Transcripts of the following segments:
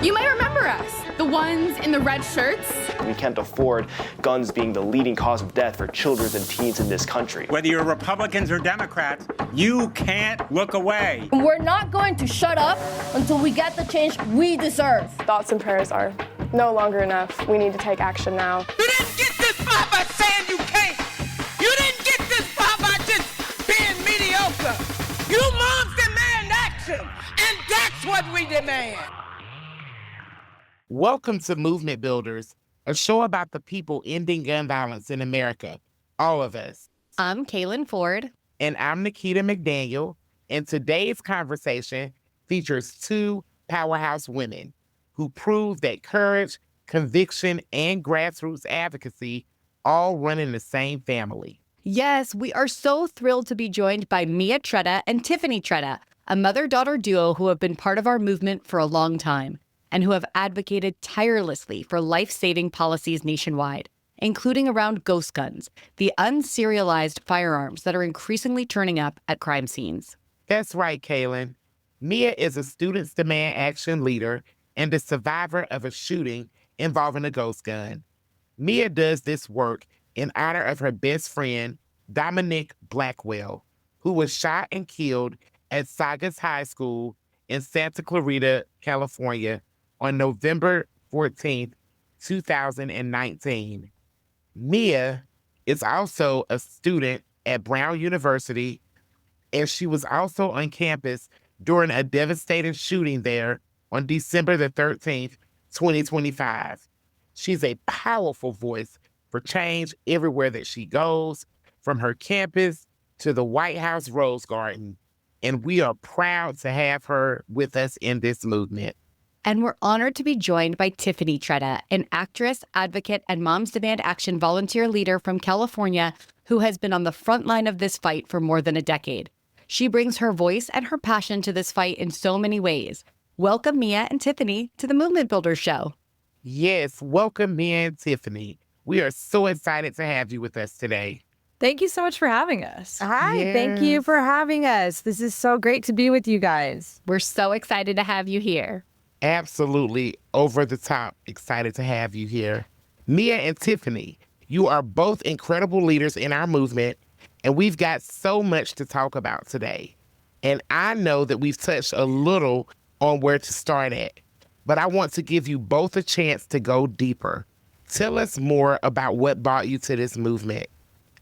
You might remember us, the ones in the red shirts. We can't afford guns being the leading cause of death for children and teens in this country. Whether you're Republicans or Democrats, you can't look away. We're not going to shut up until we get the change we deserve. Thoughts and prayers are no longer enough. We need to take action now. You didn't get this far by saying you can't. You didn't get this far by just being mediocre. You moms demand action, and that's what we demand. Welcome to Movement Builders, a show about the people ending gun violence in America, all of us. I'm Kaylin Ford. And I'm Nikita McDaniel, and today's conversation features two powerhouse women who prove that courage, conviction, and grassroots advocacy all run in the same family. Yes, we are so thrilled to be joined by Mia Tretta and Tiffany Tretta, a mother-daughter duo who have been part of our movement for a long time and who have advocated tirelessly for life-saving policies nationwide, including around ghost guns, the unserialized firearms that are increasingly turning up at crime scenes. That's right, Kaylin. Mia is a Students Demand Action leader and a survivor of a shooting involving a ghost gun. Mia does this work in honor of her best friend, Dominic Blackwell, who was shot and killed at Saugus High School in Santa Clarita, California, on November 14th, 2019. Mia is also a student at Brown University, and she was also on campus during a devastating shooting there on December the 13th, 2025. She's a powerful voice for change everywhere that she goes, from her campus to the White House Rose Garden, and we are proud to have her with us in this movement. And we're honored to be joined by Tiffany Tretta, an actress, advocate, and Moms Demand Action volunteer leader from California who has been on the front line of this fight for more than a decade. She brings her voice and her passion to this fight in so many ways. Welcome, Mia and Tiffany, to the Movement Builders Show. Yes, welcome, Mia and Tiffany. We are so excited to have you with us today. Thank you so much for having us. Hi, Yes. Thank you for having us. This is so great to be with you guys. We're so excited to have you here. Absolutely over the top excited to have you here. Mia and Tiffany, you are both incredible leaders in our movement, and we've got so much to talk about today. And I know that we've touched a little on where to start at, but I want to give you both a chance to go deeper. Tell us more about what brought you to this movement.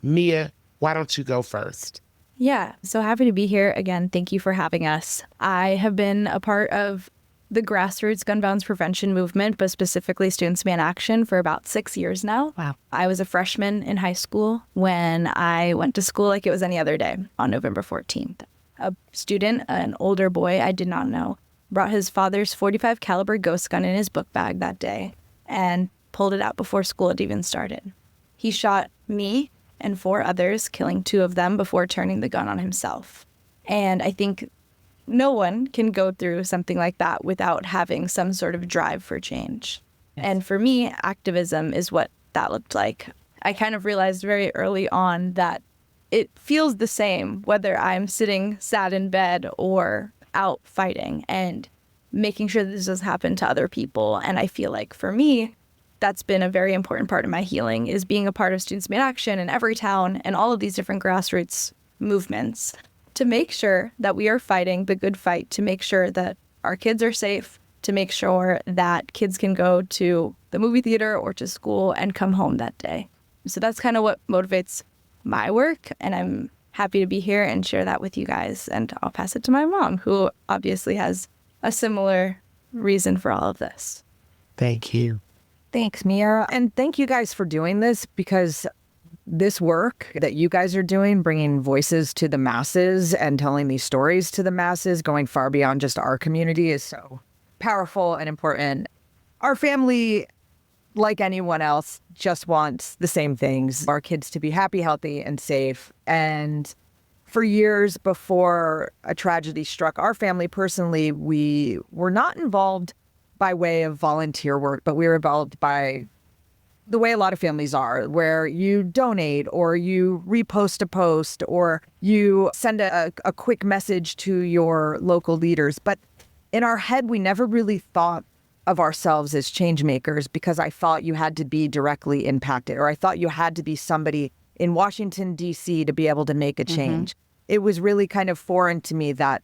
Mia, why don't you go first? Yeah, so happy to be here again. Thank you for having us. I have been a part of the grassroots gun violence prevention movement, but specifically Students Demand Action, for about 6 years now. Wow. I was a freshman in high school when I went to school like it was any other day on November 14th. A student, an older boy I did not know, brought his father's .45 caliber ghost gun in his book bag that day and pulled it out before school had even started. He shot me and 4 others, killing 2 of them before turning the gun on himself. And I think no one can go through something like that without having some sort of drive for change. Yes. And for me, activism is what that looked like. I kind of realized very early on that it feels the same whether I'm sitting sad in bed or out fighting, and making sure that this doesn't happen to other people. And I feel like for me, that's been a very important part of my healing, is being a part of Students Demand Action in Everytown and all of these different grassroots movements to make sure that we are fighting the good fight, to make sure that our kids are safe, to make sure that kids can go to the movie theater or to school and come home that day. So that's kind of what motivates my work, and I'm happy to be here and share that with you guys. And I'll pass it to my mom, who obviously has a similar reason for all of this. Thank you. Thanks, Mia. And thank you guys for doing this, because this work that you guys are doing, bringing voices to the masses and telling these stories to the masses, going far beyond just our community, is so powerful and important. Our family, like anyone else, just wants the same things: our kids to be happy, healthy, and safe. And for years before a tragedy struck our family personally, we were not involved by way of volunteer work, but we were involved by the way a lot of families are, where you donate or you repost a post or you send a quick message to your local leaders. But in our head, we never really thought of ourselves as change makers because I thought you had to be directly impacted, or I thought you had to be somebody in Washington, D.C. to be able to make a change. It was really kind of foreign to me that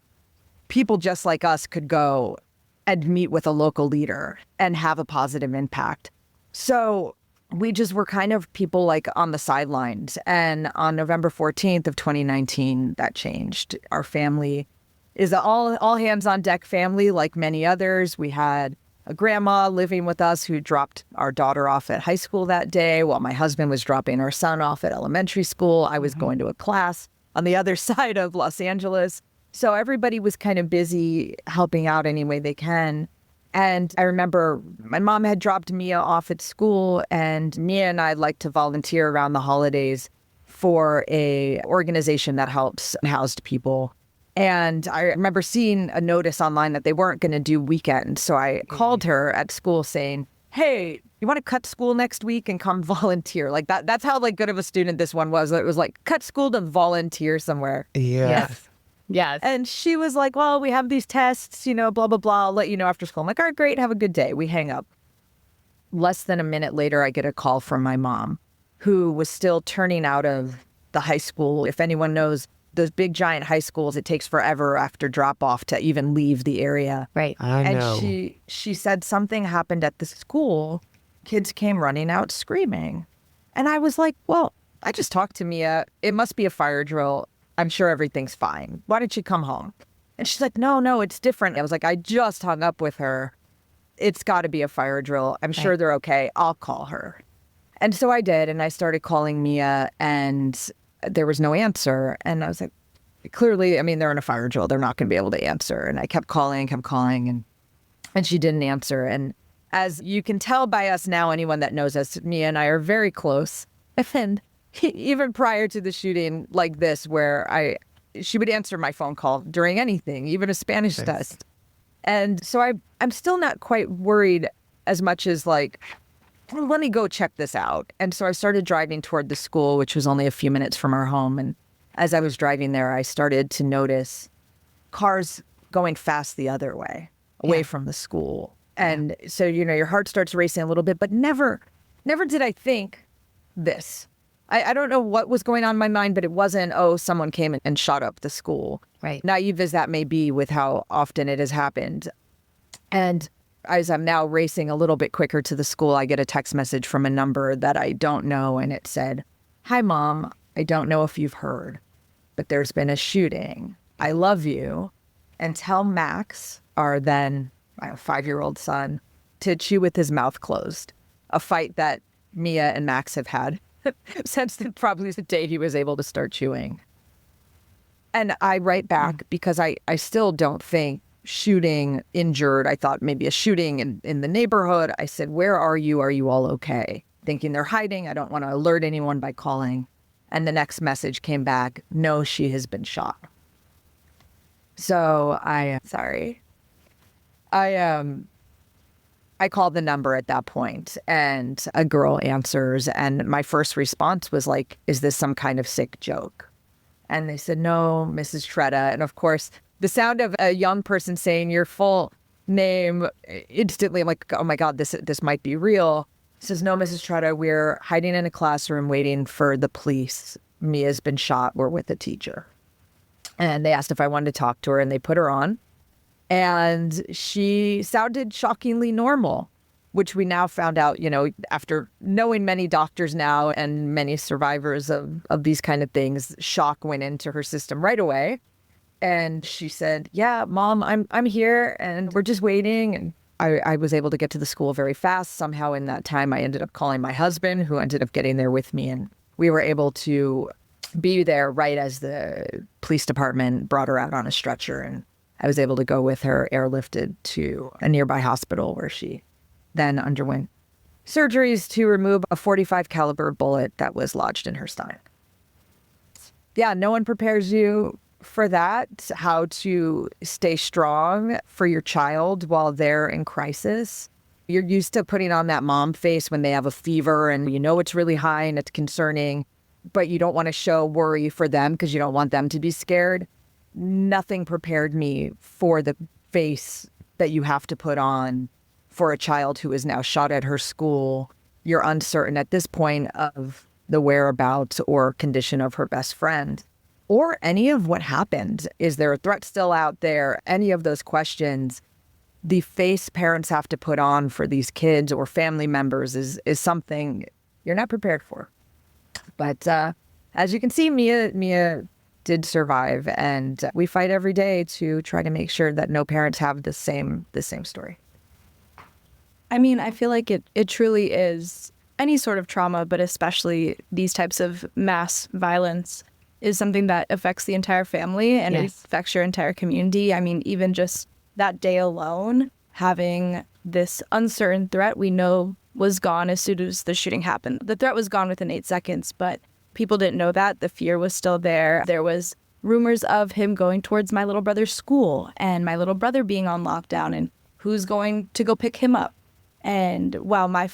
people just like us could go and meet with a local leader and have a positive impact. So we just were kind of people like on the sidelines. And on November 14th of 2019, that changed. Our family is an all hands on deck family like many others. We had a grandma living with us who dropped our daughter off at high school that day while my husband was dropping our son off at elementary school. I was going to a class on the other side of Los Angeles. So everybody was kind of busy helping out any way they can. And I remember my mom had dropped Mia off at school, and Mia and I like to volunteer around the holidays for a organization that helps housed people. And I remember seeing a notice online that they weren't going to do weekends. So I called her at school saying, hey, you want to cut school next week and come volunteer? Like that's how like good of a student this one was. It was like cut school to volunteer somewhere. Yes. Yes. And she was like, well, we have these tests, blah, blah, blah. I'll let you know after school. I'm like, all right, great. Have a good day. We hang up. Less than a minute later, I get a call from my mom, who was still turning out of the high school. If anyone knows those big giant high schools, it takes forever after drop off to even leave the area. Right. I know. And she said something happened at the school. Kids came running out screaming. And I was like, well, I just talked to Mia. It must be a fire drill. I'm sure everything's fine. Why don't you come home? And she's like, no, it's different. I was like, I just hung up with her. It's got to be a fire drill. I'm sure they're okay. I'll call her. And so I did. And I started calling Mia, and there was no answer. And I was like, clearly, they're in a fire drill. They're not going to be able to answer. And I kept calling, and she didn't answer. And as you can tell by us now, anyone that knows us, Mia and I are very close. And even prior to the shooting like this, where she would answer my phone call during anything, even a Spanish test. And so I'm still not quite worried as much as like, well, let me go check this out. And so I started driving toward the school, which was only a few minutes from our home. And as I was driving there, I started to notice cars going fast the other way, away from the school. And so, your heart starts racing a little bit, but never did I think this. I don't know what was going on in my mind, but it wasn't, someone came and shot up the school. Right. Naive as that may be with how often it has happened. And as I'm now racing a little bit quicker to the school, I get a text message from a number that I don't know. And it said, hi, Mom. I don't know if you've heard, but there's been a shooting. I love you. And tell Max, our then 5-year-old son, to chew with his mouth closed. A fight that Mia and Max have had since probably the day he was able to start chewing. And I write back because I still don't think shooting injured. I thought maybe a shooting in the neighborhood. I said, where are you? Are you all okay? Thinking they're hiding. I don't want to alert anyone by calling. And the next message came back, no, she has been shot. So I called the number at that point, and a girl answers, and my first response was like, is this some kind of sick joke? And they said, no, Mrs. Tretta. And of course, the sound of a young person saying your full name, instantly I'm like, oh my God, this might be real. He says, no, Mrs. Tretta, we're hiding in a classroom waiting for the police. Mia's been shot. We're with a teacher. And they asked if I wanted to talk to her, and they put her on. And she sounded shockingly normal, which we now found out, after knowing many doctors now and many survivors of these kind of things, shock went into her system right away. And she said, yeah, Mom, I'm here and we're just waiting. And I was able to get to the school very fast. Somehow in that time, I ended up calling my husband, who ended up getting there with me. And we were able to be there right as the police department brought her out on a stretcher. And I was able to go with her airlifted to a nearby hospital where she then underwent surgeries to remove a .45 caliber bullet that was lodged in her stomach. Yeah, no one prepares you for that, how to stay strong for your child while they're in crisis. You're used to putting on that mom face when they have a fever and it's really high and it's concerning, but you don't want to show worry for them because you don't want them to be scared. Nothing prepared me for the face that you have to put on for a child who is now shot at her school. You're uncertain at this point of the whereabouts or condition of her best friend or any of what happened. Is there a threat still out there? Any of those questions, the face parents have to put on for these kids or family members is something you're not prepared for. But as you can see, Mia did survive, and we fight every day to try to make sure that no parents have the same story. I mean, I feel like it truly is any sort of trauma, but especially these types of mass violence is something that affects the entire family and it affects your entire community. I mean, even just that day alone, having this uncertain threat we know was gone as soon as the shooting happened. The threat was gone within 8 seconds, but people didn't know that. The fear was still there. There was rumors of him going towards my little brother's school and my little brother being on lockdown and who's going to go pick him up. And while my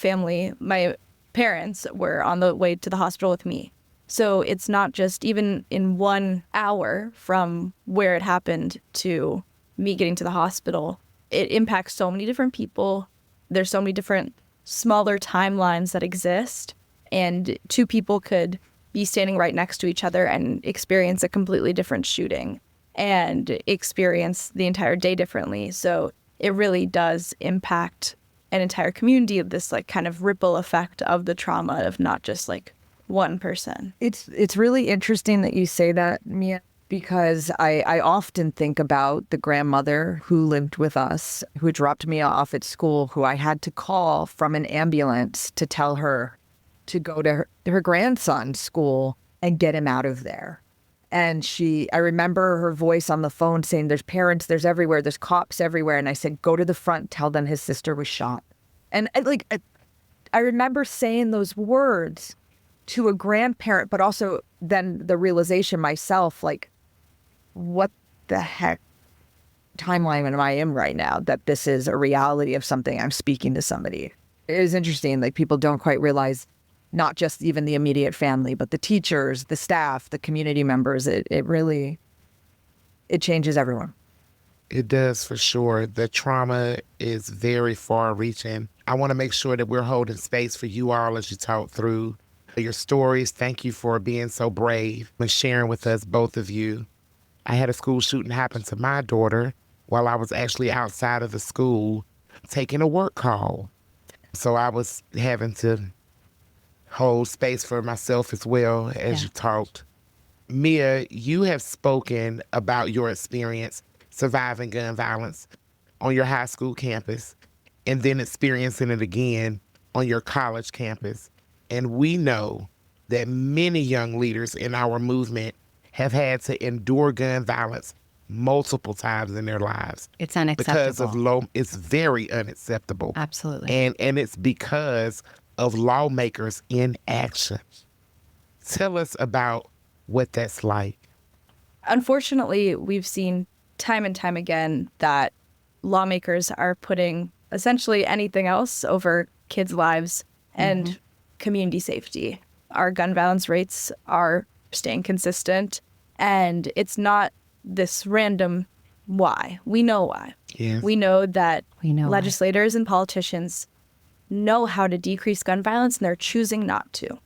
parents were on the way to the hospital with me. So it's not just even in 1 hour from where it happened to me getting to the hospital. It impacts so many different people. There's so many different smaller timelines that exist. And two people could be standing right next to each other and experience a completely different shooting and experience the entire day differently. So it really does impact an entire community of this like kind of ripple effect of the trauma of not just like one person. It's really interesting that you say that, Mia, because I often think about the grandmother who lived with us, who dropped me off at school, who I had to call from an ambulance to tell her to go to her grandson's school and get him out of there. And I remember her voice on the phone saying, there's parents, there's everywhere, there's cops everywhere. And I said, go to the front, tell them his sister was shot. And I remember saying those words to a grandparent, but also then the realization myself, like, what the heck timeline am I in right now that this is a reality of something I'm speaking to somebody? It is interesting, like people don't quite realize not just even the immediate family, but the teachers, the staff, the community members. It really changes everyone. It does for sure. The trauma is very far reaching. I want to make sure that we're holding space for you all as you talk through your stories. Thank you for being so brave and sharing with us, both of you. I had a school shooting happen to my daughter while I was actually outside of the school taking a work call. So I was having to hold space for myself as well as you talked. Mia, you have spoken about your experience surviving gun violence on your high school campus and then experiencing it again on your college campus. And we know that many young leaders in our movement have had to endure gun violence multiple times in their lives. It's unacceptable. Because of it's very unacceptable. Absolutely. And it's because of lawmakers' inaction. Tell us about what that's like. Unfortunately, we've seen time and time again that lawmakers are putting essentially anything else over kids' lives and community safety. Our gun violence rates are staying consistent, and it's not this random why. We know why. Yes. We know that legislators why. And politicians know how to decrease gun violence, and they're choosing not to.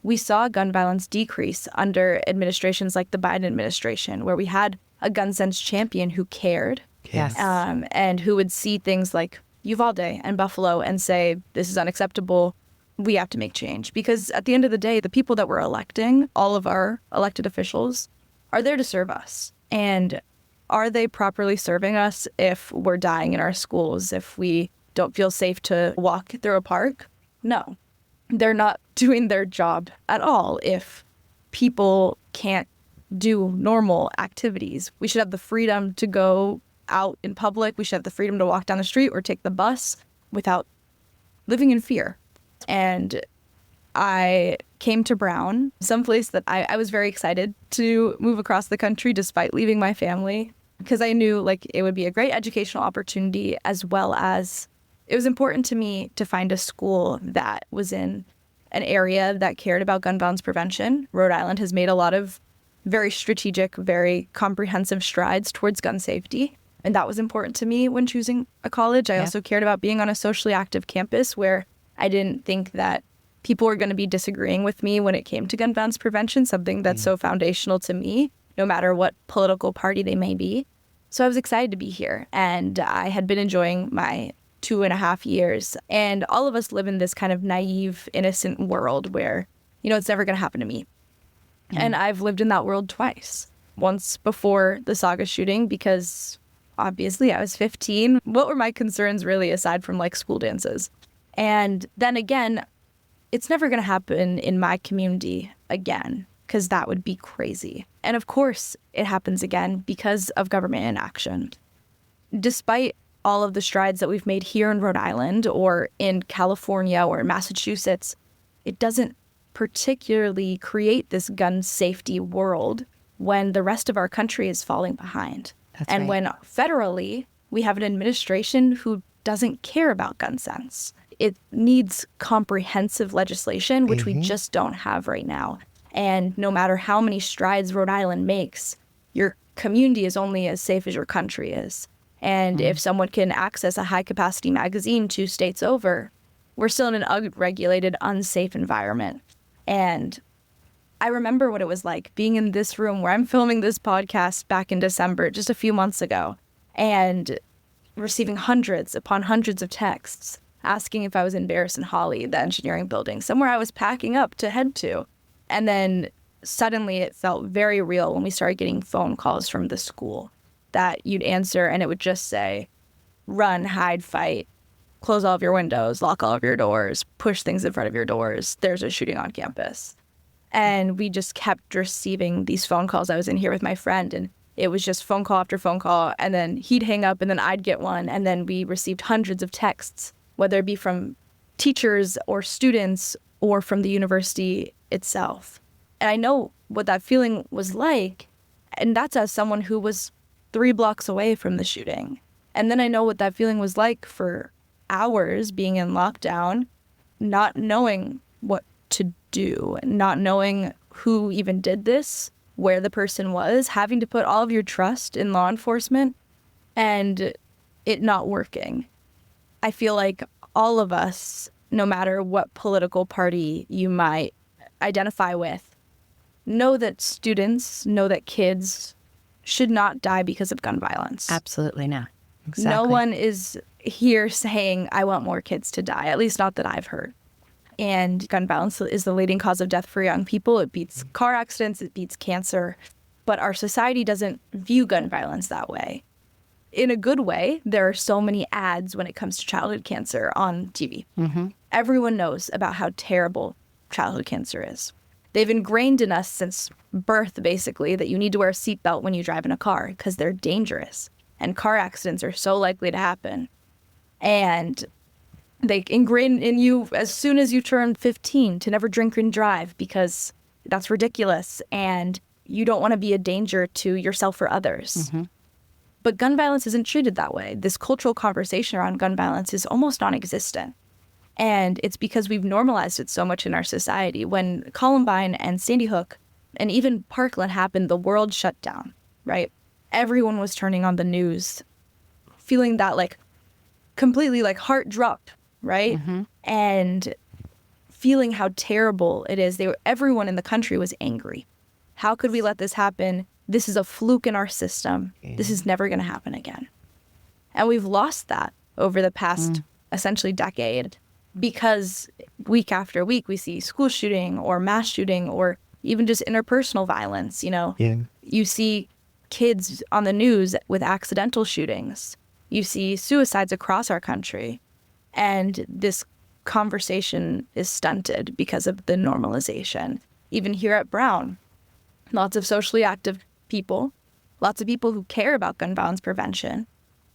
We saw gun violence decrease under administrations like the Biden administration, where we had a gun sense champion who cared, and who would see things like Uvalde and Buffalo and say, this is unacceptable. We have to make change. Because at the end of the day, the people that we're electing, all of our elected officials, are there to serve us. And are they properly serving us if we're dying in our schools, if we don't feel safe to walk through a park? No. They're not doing their job at all if people can't do normal activities. We should have the freedom to go out in public. We should have the freedom to walk down the street or take the bus without living in fear. And I came to Brown, someplace that I was very excited to move across the country despite leaving my family, because I knew like it would be a great educational opportunity, as well as it was important to me to find a school that was in an area that cared about gun violence prevention. Rhode Island has made a lot of very strategic, very comprehensive strides towards gun safety. And that was important to me when choosing a college. I also cared about being on a socially active campus where I didn't think that people were going to be disagreeing with me when it came to gun violence prevention, something that's so foundational to me, no matter what political party they may be. So I was excited to be here, and I had been enjoying my 2.5 years. And all of us live in this kind of naive, innocent world where, it's never going to happen to me. And I've lived in that world twice. Once before the Saugus shooting, because obviously I was 15. What were my concerns really, aside from like school dances? And then again, it's never going to happen in my community again, because that would be crazy. And of course, it happens again because of government inaction. Despite all of the strides that we've made here in Rhode Island or in California or in Massachusetts, it doesn't particularly create this gun safety world when the rest of our country is falling behind. And when federally, we have an administration who doesn't care about gun sense. It needs comprehensive legislation, which we just don't have right now. And no matter how many strides Rhode Island makes, your community is only as safe as your country is. And if someone can access a high-capacity magazine 2 states over, we're still in an unregulated, unsafe environment. And I remember what it was like being in this room where I'm filming this podcast back in December, just a few months ago, and receiving hundreds upon hundreds of texts asking if I was in Barris and Holly, the engineering building, somewhere I was packing up to head to. And then suddenly it felt very real when we started getting phone calls from the school that you'd answer and it would just say, run, hide, fight, close all of your windows, lock all of your doors, push things in front of your doors. There's a shooting on campus. And we just kept receiving these phone calls. I was in here with my friend, and it was just phone call after phone call. And then he'd hang up, and then I'd get one. And then we received hundreds of texts, whether it be from teachers or students or from the university itself. And I know what that feeling was like. And that's as someone who was 3 blocks away from the shooting. And then I know what that feeling was like for hours being in lockdown, not knowing what to do, not knowing who even did this, where the person was, having to put all of your trust in law enforcement and it not working. I feel like all of us, no matter what political party you might identify with, know that students, know that kids should not die because of gun violence. Absolutely not. Exactly. No one is here saying, I want more kids to die, at least not that I've heard. And gun violence is the leading cause of death for young people. It beats car accidents, it beats cancer. But our society doesn't view gun violence that way. In a good way, there are so many ads when it comes to childhood cancer on TV. Everyone knows about how terrible childhood cancer is. They've ingrained in us since birth, basically, that you need to wear a seatbelt when you drive in a car because they're dangerous. And car accidents are so likely to happen. And they ingrain in you as soon as you turn 15 to never drink and drive because that's ridiculous. And you don't want to be a danger to yourself or others. But gun violence isn't treated that way. This cultural conversation around gun violence is almost non-existent. And it's because we've normalized it so much in our society. When Columbine and Sandy Hook and even Parkland happened, the world shut down, right? Everyone was turning on the news, feeling that like completely like heart dropped, right? And feeling how terrible it is. Everyone in the country was angry. How could we let this happen? This is a fluke in our system. This is never going to happen again. And we've lost that over the past essentially decade because week after week we see school shooting or mass shooting or even just interpersonal violence. You see kids on the news with accidental shootings. You see suicides across our country. And this conversation is stunted because of the normalization. Even here at Brown, lots of socially active people, lots of people who care about gun violence prevention,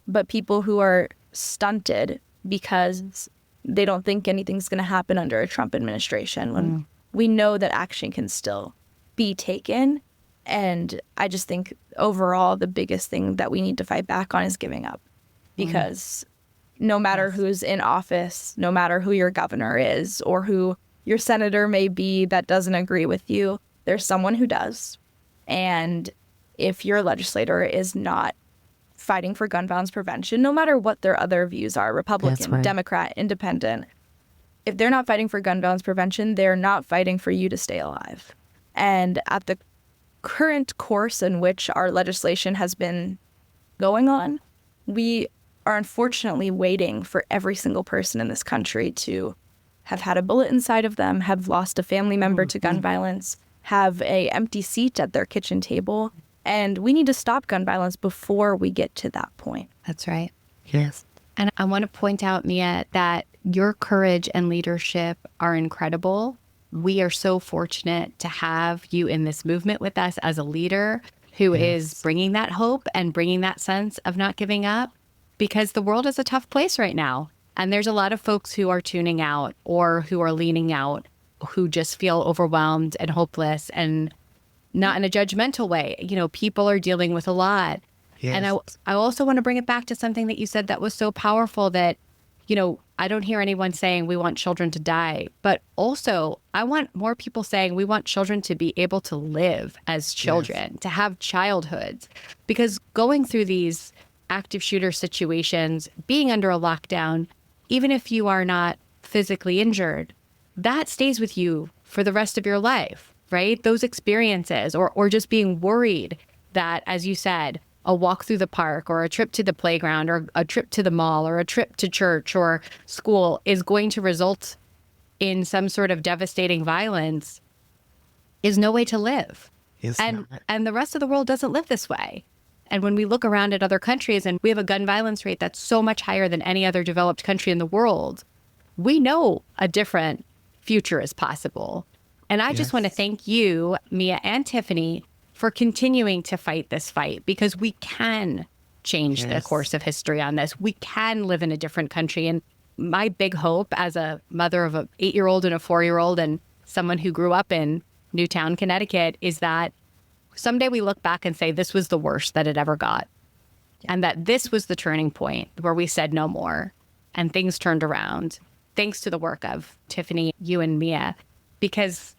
but people who are stunted because they don't think anything's going to happen under a Trump administration when we know that action can still be taken. And I just think overall the biggest thing that we need to fight back on is giving up. Because no matter who's in office, no matter who your governor is or who your senator may be that doesn't agree with you, there's someone who does. And if your legislator is not fighting for gun violence prevention, no matter what their other views are, Republican, Democrat, Independent. If they're not fighting for gun violence prevention, they're not fighting for you to stay alive. And at the current course in which our legislation has been going on, we are unfortunately waiting for every single person in this country to have had a bullet inside of them, have lost a family member to gun violence, have a empty seat at their kitchen table. And we need to stop gun violence before we get to that point. That's right. Yes. And I want to point out, Mia, that your courage and leadership are incredible. We are so fortunate to have you in this movement with us as a leader who is bringing that hope and bringing that sense of not giving up, because the world is a tough place right now. And there's a lot of folks who are tuning out or who are leaning out, who just feel overwhelmed and hopeless, and not in a judgmental way. You know, people are dealing with a lot. Yes. And I also want to bring it back to something that you said that was so powerful, that, you know, I don't hear anyone saying we want children to die, but also I want more people saying we want children to be able to live as children, to have childhoods, because going through these active shooter situations, being under a lockdown, even if you are not physically injured, that stays with you for the rest of your life, right? Those experiences, or just being worried that, as you said, a walk through the park or a trip to the playground or a trip to the mall or a trip to church or school is going to result in some sort of devastating violence is no way to live. And the rest of the world doesn't live this way. And when we look around at other countries and we have a gun violence rate that's so much higher than any other developed country in the world, we know a different future is possible. And I just want to thank you, Mia and Tiffany, for continuing to fight this fight, because we can change the course of history on this. We can live in a different country. And my big hope as a mother of an 8-year-old and a 4-year-old and someone who grew up in Newtown, Connecticut, is that someday we look back and say this was the worst that it ever got. And that this was the turning point where we said no more and things turned around, thanks to the work of Tiffany, you and Mia, because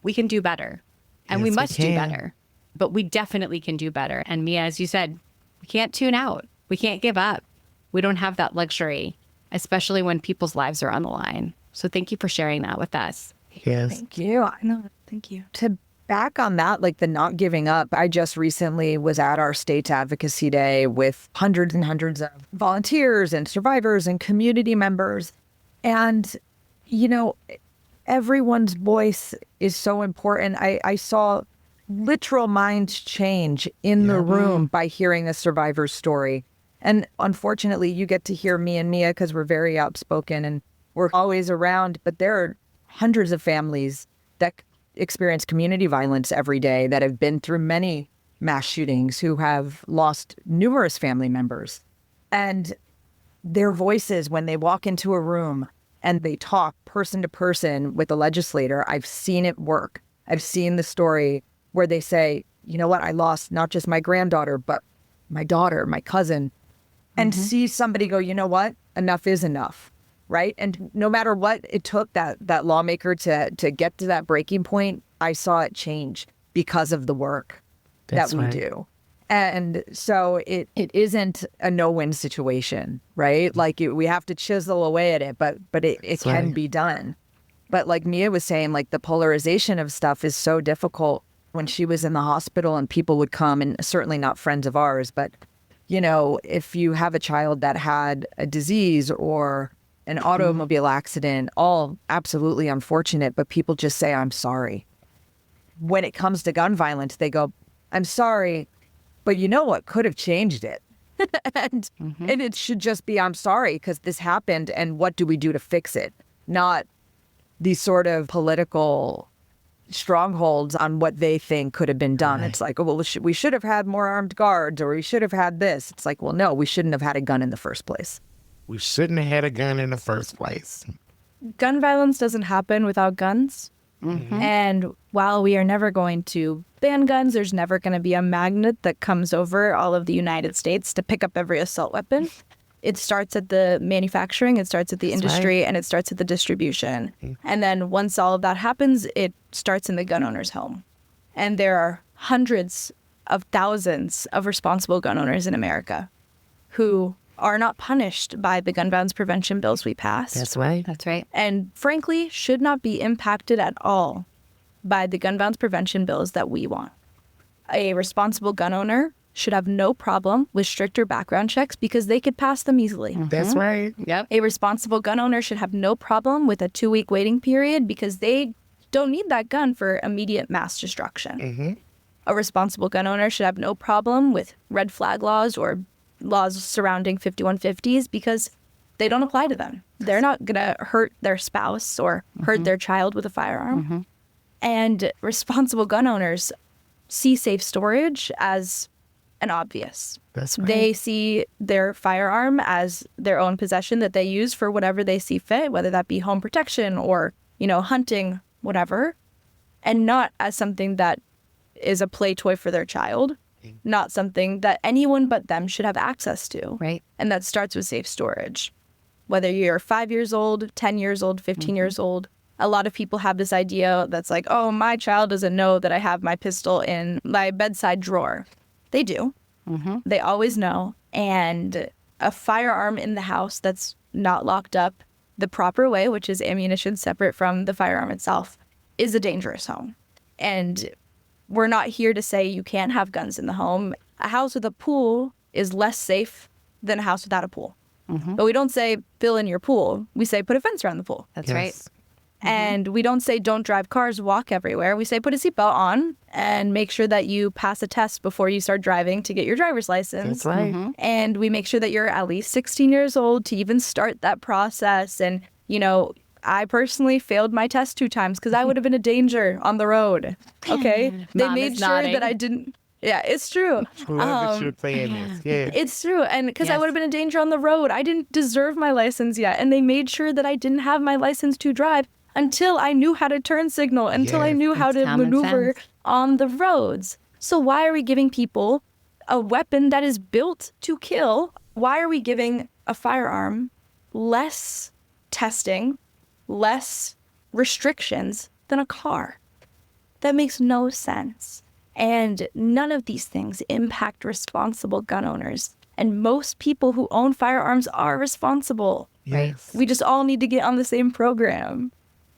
we can do better and we must do better, but we definitely can do better. And Mia, as you said, we can't tune out. We can't give up. We don't have that luxury, especially when people's lives are on the line. So thank you for sharing that with us. Yes. Thank you. I know. Thank you. To back on that, like the not giving up, I just recently was at our state's advocacy day with hundreds and hundreds of volunteers and survivors and community members. And, you know, everyone's voice is so important. I saw literal minds change in the room by hearing the survivor's story. And unfortunately, you get to hear me and Mia because we're very outspoken and we're always around. But there are hundreds of families that experience community violence every day, that have been through many mass shootings, who have lost numerous family members. And their voices, when they walk into a room and they talk person to person with the legislator, I've seen it work. I've seen the story where they say, you know what, I lost not just my granddaughter, but my daughter, my cousin, and see somebody go, you know what, enough is enough. Right. And no matter what it took that lawmaker to get to that breaking point, I saw it change because of the work that we do. And so it isn't a no-win situation, right? Like we have to chisel away at it, but it can be done. But like Mia was saying, like the polarization of stuff is so difficult. When she was in the hospital and people would come, and certainly not friends of ours, but, you know, if you have a child that had a disease or an automobile accident, all absolutely unfortunate, but people just say, I'm sorry. When it comes to gun violence, they go, I'm sorry, but you know what could have changed it? and it should just be, I'm sorry, because this happened, and what do we do to fix it? Not these sort of political strongholds on what they think could have been done. It's like, oh, well, we should have had more armed guards, or we should have had this. It's like, well, no, we shouldn't have had a gun in the first place. We shouldn't have had a gun in the first place. Gun violence doesn't happen without guns. And while we are never going to ban guns, there's never going to be a magnet that comes over all of the United States to pick up every assault weapon. It starts at the manufacturing, it starts at the industry, and it starts at the distribution. And then once all of that happens, it starts in the gun owner's home. And there are hundreds of thousands of responsible gun owners in America who are not punished by the gun violence prevention bills we passed. That's right. That's right. And frankly, should not be impacted at all by the gun violence prevention bills that we want. A responsible gun owner should have no problem with stricter background checks because they could pass them easily. That's right. Yep. A responsible gun owner should have no problem with a 2-week waiting period because they don't need that gun for immediate mass destruction. A responsible gun owner should have no problem with red flag laws or laws surrounding 5150s because they don't apply to them. They're not going to hurt their spouse or hurt their child with a firearm. And responsible gun owners see safe storage as an obvious. That's right. They see their firearm as their own possession that they use for whatever they see fit, whether that be home protection or, hunting, whatever, and not as something that is a play toy for their child, not something that anyone but them should have access to. Right. And that starts with safe storage. Whether you're 5 years old, 10 years old, 15 years old, a lot of people have this idea that's like, oh, my child doesn't know that I have my pistol in my bedside drawer. They do. They always know. And a firearm in the house that's not locked up the proper way, which is ammunition separate from the firearm itself, is a dangerous home. And we're not here to say you can't have guns in the home. A house with a pool is less safe than a house without a pool. But we don't say fill in your pool. We say put a fence around the pool. That's right. And we don't say don't drive cars, walk everywhere. We say put a seatbelt on and make sure that you pass a test before you start driving to get your driver's license. That's right. And we make sure that you're at least 16 years old to even start that process. And, I personally failed my test 2 times because I would have been a danger on the road. Okay? They Mom made is sure nodding. that I didn't. Yeah, it's true. Love that you're saying this. Yeah. It's true. And because I Yes. would have been a danger on the road. I didn't deserve my license yet. And they made sure that I didn't have my license to drive until I knew how to turn signal, until I Yes. knew how It's to common maneuver sense. on the roads. So why are we giving people a weapon that is built to kill? Why are we giving a firearm less testing, less restrictions than a car? That makes no sense. And none of these things impact responsible gun owners. And most people who own firearms are responsible. Yes. We just all need to get on the same program.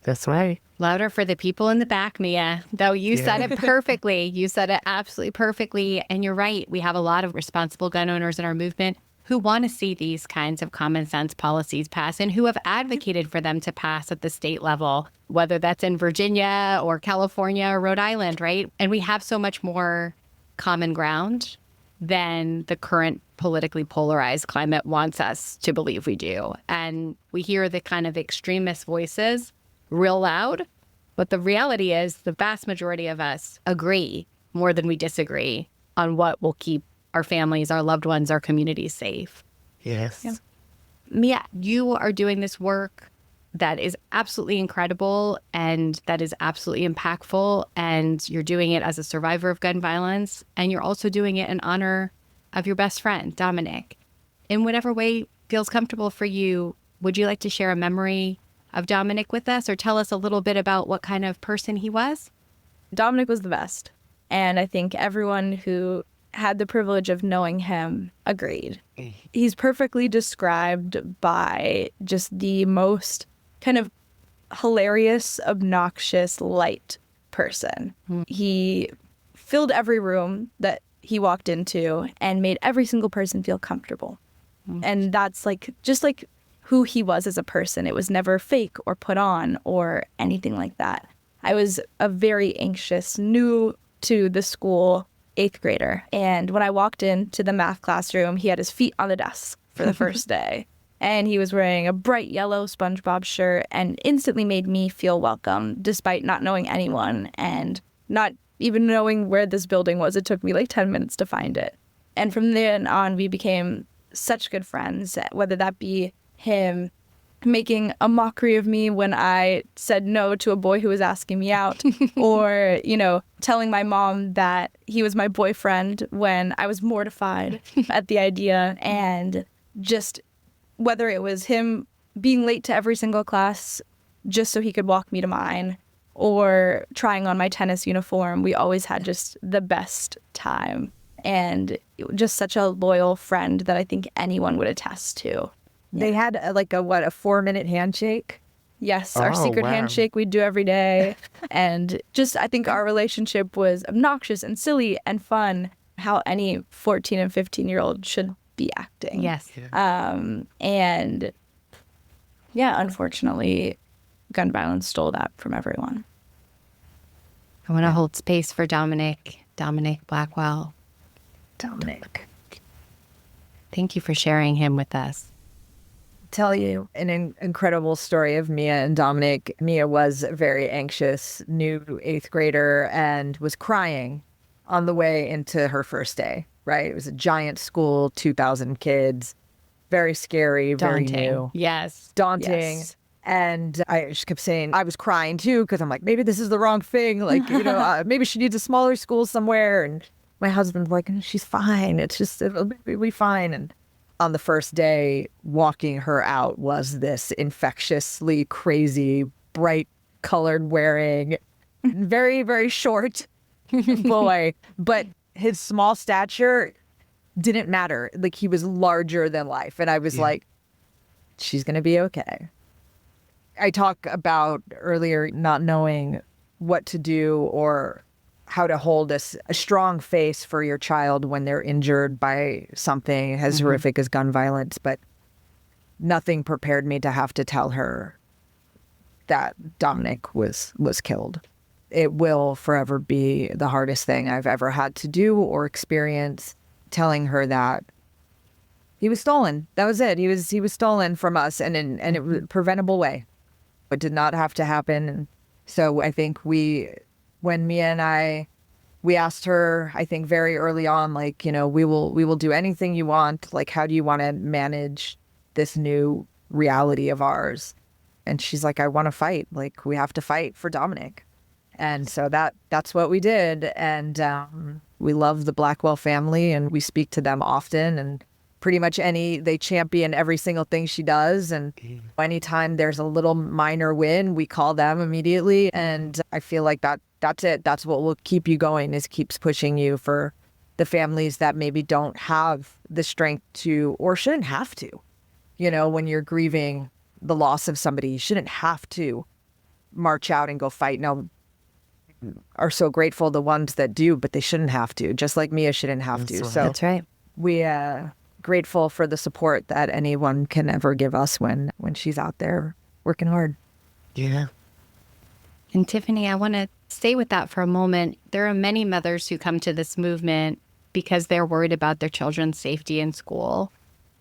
That's right. Louder for the people in the back, Mia. Though you said it perfectly. You said it absolutely perfectly. And you're right. We have a lot of responsible gun owners in our movement who want to see these kinds of common sense policies pass and who have advocated for them to pass at the state level, whether that's in Virginia or California or Rhode Island, right? And we have so much more common ground than the current politically polarized climate wants us to believe we do. And we hear the kind of extremist voices real loud, but the reality is the vast majority of us agree more than we disagree on what will keep our families, our loved ones, our communities safe. Yes. Mia, you are doing this work that is absolutely incredible and that is absolutely impactful. And you're doing it as a survivor of gun violence. And you're also doing it in honor of your best friend, Dominic. In whatever way feels comfortable for you, would you like to share a memory of Dominic with us or tell us a little bit about what kind of person he was? Dominic was the best. And I think everyone who had the privilege of knowing him agreed. He's perfectly described by just the most kind of hilarious, obnoxious, light person. He filled every room that he walked into and made every single person feel comfortable. And that's just like who he was as a person. It was never fake or put on or anything like that. I was a very anxious, new to the school 8th grader. And when I walked into the math classroom, he had his feet on the desk for the first day. And he was wearing a bright yellow SpongeBob shirt and instantly made me feel welcome despite not knowing anyone and not even knowing where this building was. It took me like 10 minutes to find it. And from then on, we became such good friends, whether that be him making a mockery of me when I said no to a boy who was asking me out, or, telling my mom that he was my boyfriend when I was mortified at the idea, and just whether it was him being late to every single class just so he could walk me to mine, or trying on my tennis uniform. We always had just the best time, and just such a loyal friend that I think anyone would attest to. They had a 4-minute handshake. Yes, our Oh, secret wow. handshake we'd do every day. And just, I think our relationship was obnoxious and silly and fun, how any 14 and 15-year-old should be acting. Yes. And yeah, unfortunately, gun violence stole that from everyone. I want to hold space for Dominic Blackwell. Dominic. Thank you for sharing him with us. Tell you an incredible story of Mia and Dominic. Mia was a very anxious new 8th grader and was crying on the way into her first day, right? It was a giant school, 2,000 kids, very scary, very new. Yes. Daunting. Yes. And I just kept saying, I was crying too, because I'm like, maybe this is the wrong thing. Like, maybe she needs a smaller school somewhere. And my husband's like, she's fine. It'll be fine. And on the first day, walking her out was this infectiously crazy, bright colored wearing, very, very short boy. But his small stature didn't matter. Like, he was larger than life. And I was like, she's going to be okay. I talk about earlier not knowing what to do or how to hold a strong face for your child when they're injured by something as horrific as gun violence, but nothing prepared me to have to tell her that Dominic was killed. It will forever be the hardest thing I've ever had to do or experience, telling her that he was stolen. That was it. He was stolen from us, and it was a preventable way. It did not have to happen. And so I think when Mia and we asked her, I think very early on, like, we will do anything you want. Like, how do you want to manage this new reality of ours? And she's like, I want to fight. Like, we have to fight for Dominic. And so that's what we did. And we love the Blackwell family, and we speak to them often, and pretty much they champion every single thing she does. And anytime there's a little minor win, we call them immediately. And I feel like that's it. That's what will keep you going, is keeps pushing you for the families that maybe don't have the strength to, or shouldn't have to. When you're grieving the loss of somebody, you shouldn't have to march out and go fight. Now, are so grateful the ones that do, but they shouldn't have to, just like Mia shouldn't have to. So That's right. We grateful for the support that anyone can ever give us when she's out there working hard. Yeah. And Tiffany, I want to stay with that for a moment. There are many mothers who come to this movement because they're worried about their children's safety in school.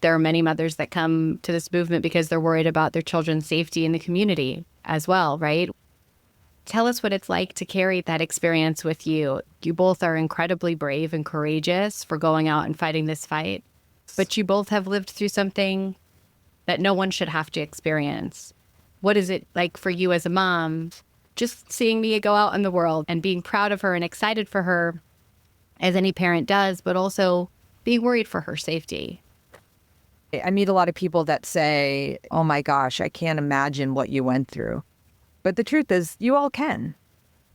There are many mothers that come to this movement because they're worried about their children's safety in the community as well, right? Tell us what it's like to carry that experience with you. You both are incredibly brave and courageous for going out and fighting this fight, but you both have lived through something that no one should have to experience. What is it like for you as a mom, just seeing Mia go out in the world and being proud of her and excited for her, as any parent does, but also being worried for her safety? I meet a lot of people that say, oh my gosh, I can't imagine what you went through. But the truth is, you all can.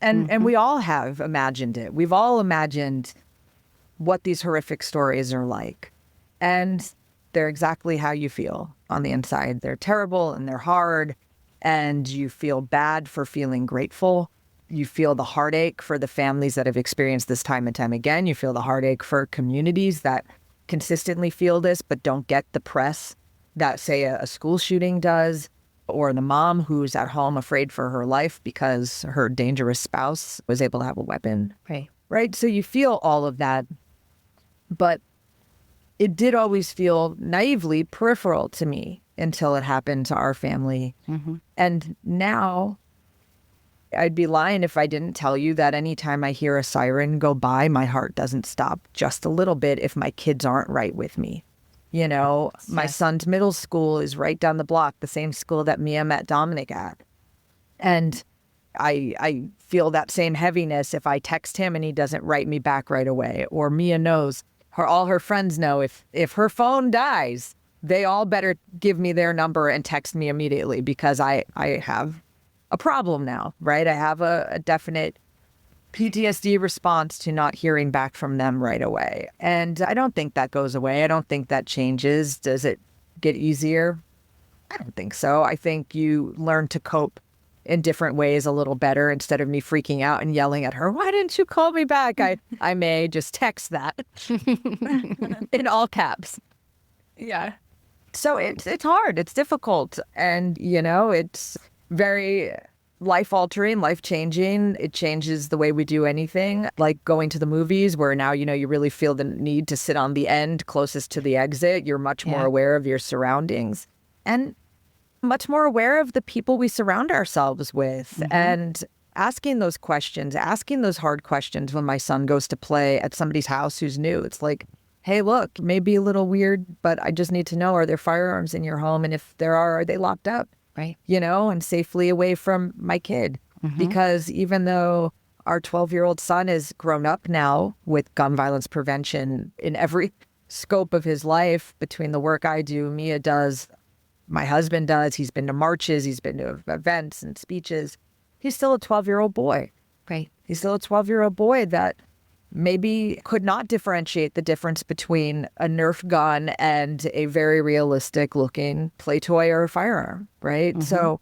And we all have imagined it. We've all imagined what these horrific stories are like. And they're exactly how you feel on the inside. They're terrible and they're hard. And you feel bad for feeling grateful. You feel the heartache for the families that have experienced this time and time again. You feel the heartache for communities that consistently feel this but don't get the press that, say, a school shooting does, or the mom who's at home afraid for her life because her dangerous spouse was able to have a weapon. Right? So you feel all of that. But it did always feel naively peripheral to me until it happened to our family. And now I'd be lying if I didn't tell you that anytime I hear a siren go by, my heart doesn't stop just a little bit if my kids aren't right with me. My son's middle school is right down the block, the same school that Mia met Dominic at. And I feel that same heaviness if I text him and he doesn't write me back right away. Or Mia knows, all her friends know, if her phone dies, they all better give me their number and text me immediately, because I have a problem now, right? I have a definite PTSD response to not hearing back from them right away. And I don't think that goes away. I don't think that changes. Does it get easier? I don't think so. I think you learn to cope in different ways a little better. Instead of me freaking out and yelling at her, why didn't you call me back? I may just text that in all caps. Yeah. So it's hard. It's difficult. And, it's very life-altering, life-changing. It changes the way we do anything, like going to the movies where now, you really feel the need to sit on the end closest to the exit. You're much more aware of your surroundings and much more aware of the people we surround ourselves with. And asking those questions, asking those hard questions when my son goes to play at somebody's house who's new. It's like, hey, look, it may be a little weird, but I just need to know, are there firearms in your home? And if there are they locked up? Right. And safely away from my kid. Because even though our 12-year-old son is grown up now with gun violence prevention in every scope of his life, between the work I do, Mia does, my husband does, he's been to marches, he's been to events and speeches, he's still a 12-year-old boy. Right. He's still a 12-year-old boy that maybe could not differentiate the difference between a Nerf gun and a very realistic looking play toy or a firearm, right? So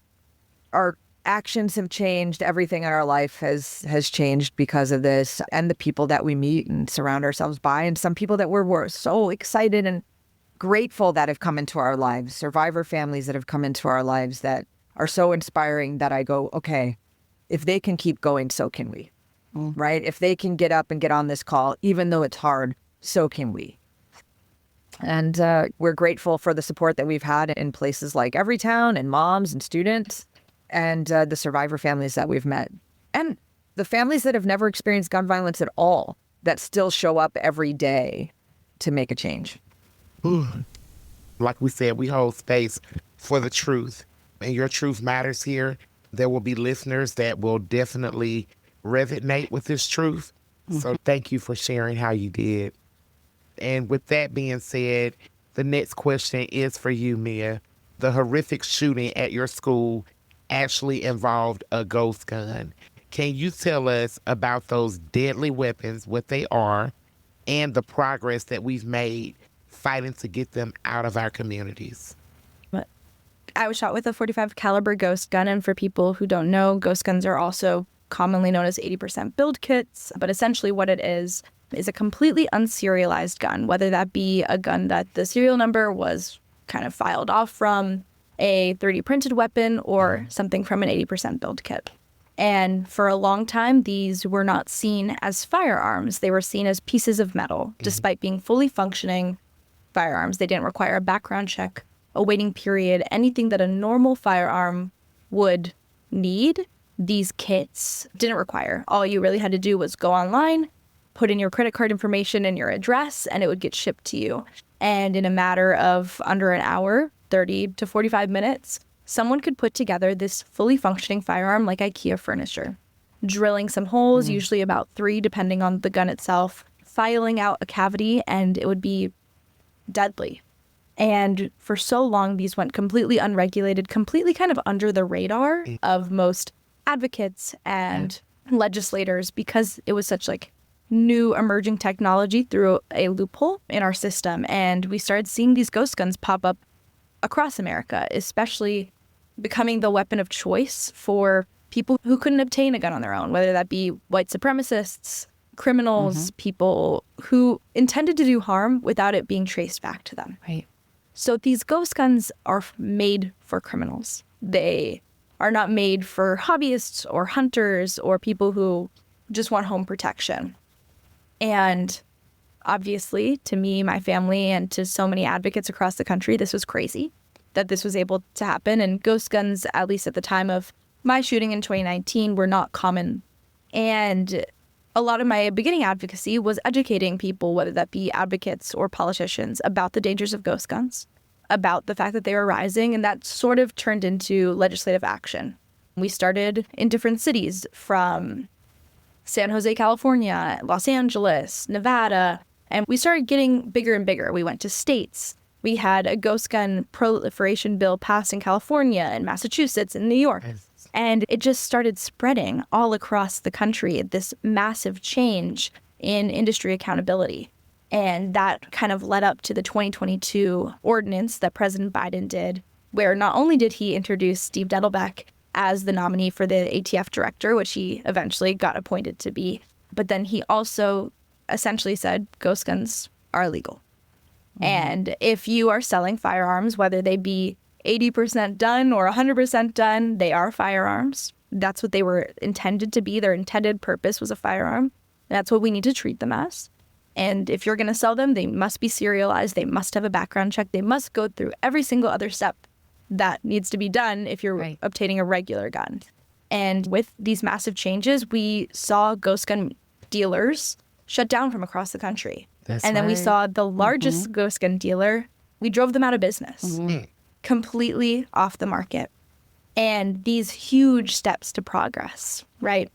our actions have changed. Everything in our life has changed because of this, and the people that we meet and surround ourselves by, and some people that we're so excited and grateful that have come into our lives, survivor families that have come into our lives that are so inspiring that I go, okay, if they can keep going, so can we. Right? If they can get up and get on this call, even though it's hard, so can we. And we're grateful for the support that we've had in places like Everytown and moms and students and the survivor families that we've met. And the families that have never experienced gun violence at all that still show up every day to make a change. Like we said, we hold space for the truth. And your truth matters here. There will be listeners that will definitely resonate with this truth. So thank you for sharing how you did. And with that being said, the next question is for you, Mia. The horrific shooting at your school actually involved a ghost gun. Can you tell us about those deadly weapons, what they are, and the progress that we've made fighting to get them out of our communities? I was shot with a .45 caliber ghost gun, and for people who don't know, ghost guns are also commonly known as 80% build kits, but essentially what it is a completely unserialized gun, whether that be a gun that the serial number was kind of filed off from, a 3D printed weapon, or something from an 80% build kit. And for a long time, these were not seen as firearms. They were seen as pieces of metal, despite being fully functioning firearms. They didn't require a background check, a waiting period, anything that a normal firearm would need. These kits didn't require. All you really had to do was go online, put in your credit card information and your address, and it would get shipped to you. And in a matter of under an hour, 30 to 45 minutes, someone could put together this fully functioning firearm like IKEA furniture. Drilling some holes, usually about 3, depending on the gun itself, filing out a cavity, and it would be deadly. And for so long, these went completely unregulated, completely kind of under the radar of most advocates and legislators, because it was such like new emerging technology through a loophole in our system. And we started seeing these ghost guns pop up across America, especially becoming the weapon of choice for people who couldn't obtain a gun on their own, whether that be white supremacists, criminals, people who intended to do harm without it being traced back to them. Right. So these ghost guns are made for criminals. They are not made for hobbyists or hunters or people who just want home protection. And obviously, to me, my family, and to so many advocates across the country, this was crazy that this was able to happen. And ghost guns, at least at the time of my shooting in 2019, were not common. And a lot of my beginning advocacy was educating people, whether that be advocates or politicians, about the dangers of ghost guns, about the fact that they were rising, and that sort of turned into legislative action. We started in different cities, from San Jose, California, Los Angeles, Nevada, and we started getting bigger and bigger. We went to states. We had a ghost gun proliferation bill passed in California and Massachusetts and New York. And it just started spreading all across the country, this massive change in industry accountability. And that kind of led up to the 2022 ordinance that President Biden did, where not only did he introduce Steve Dettelbeck as the nominee for the ATF director, which he eventually got appointed to be, but then he also essentially said ghost guns are illegal. And if you are selling firearms, whether they be 80% done or 100% done, they are firearms. That's what they were intended to be. Their intended purpose was a firearm. That's what we need to treat them as. And if you're going to sell them, they must be serialized. They must have a background check. They must go through every single other step that needs to be done if you're obtaining a regular gun. And with these massive changes, we saw ghost gun dealers shut down from across the country. Then we saw the largest ghost gun dealer, we drove them out of business, completely off the market. And these huge steps to progress, right?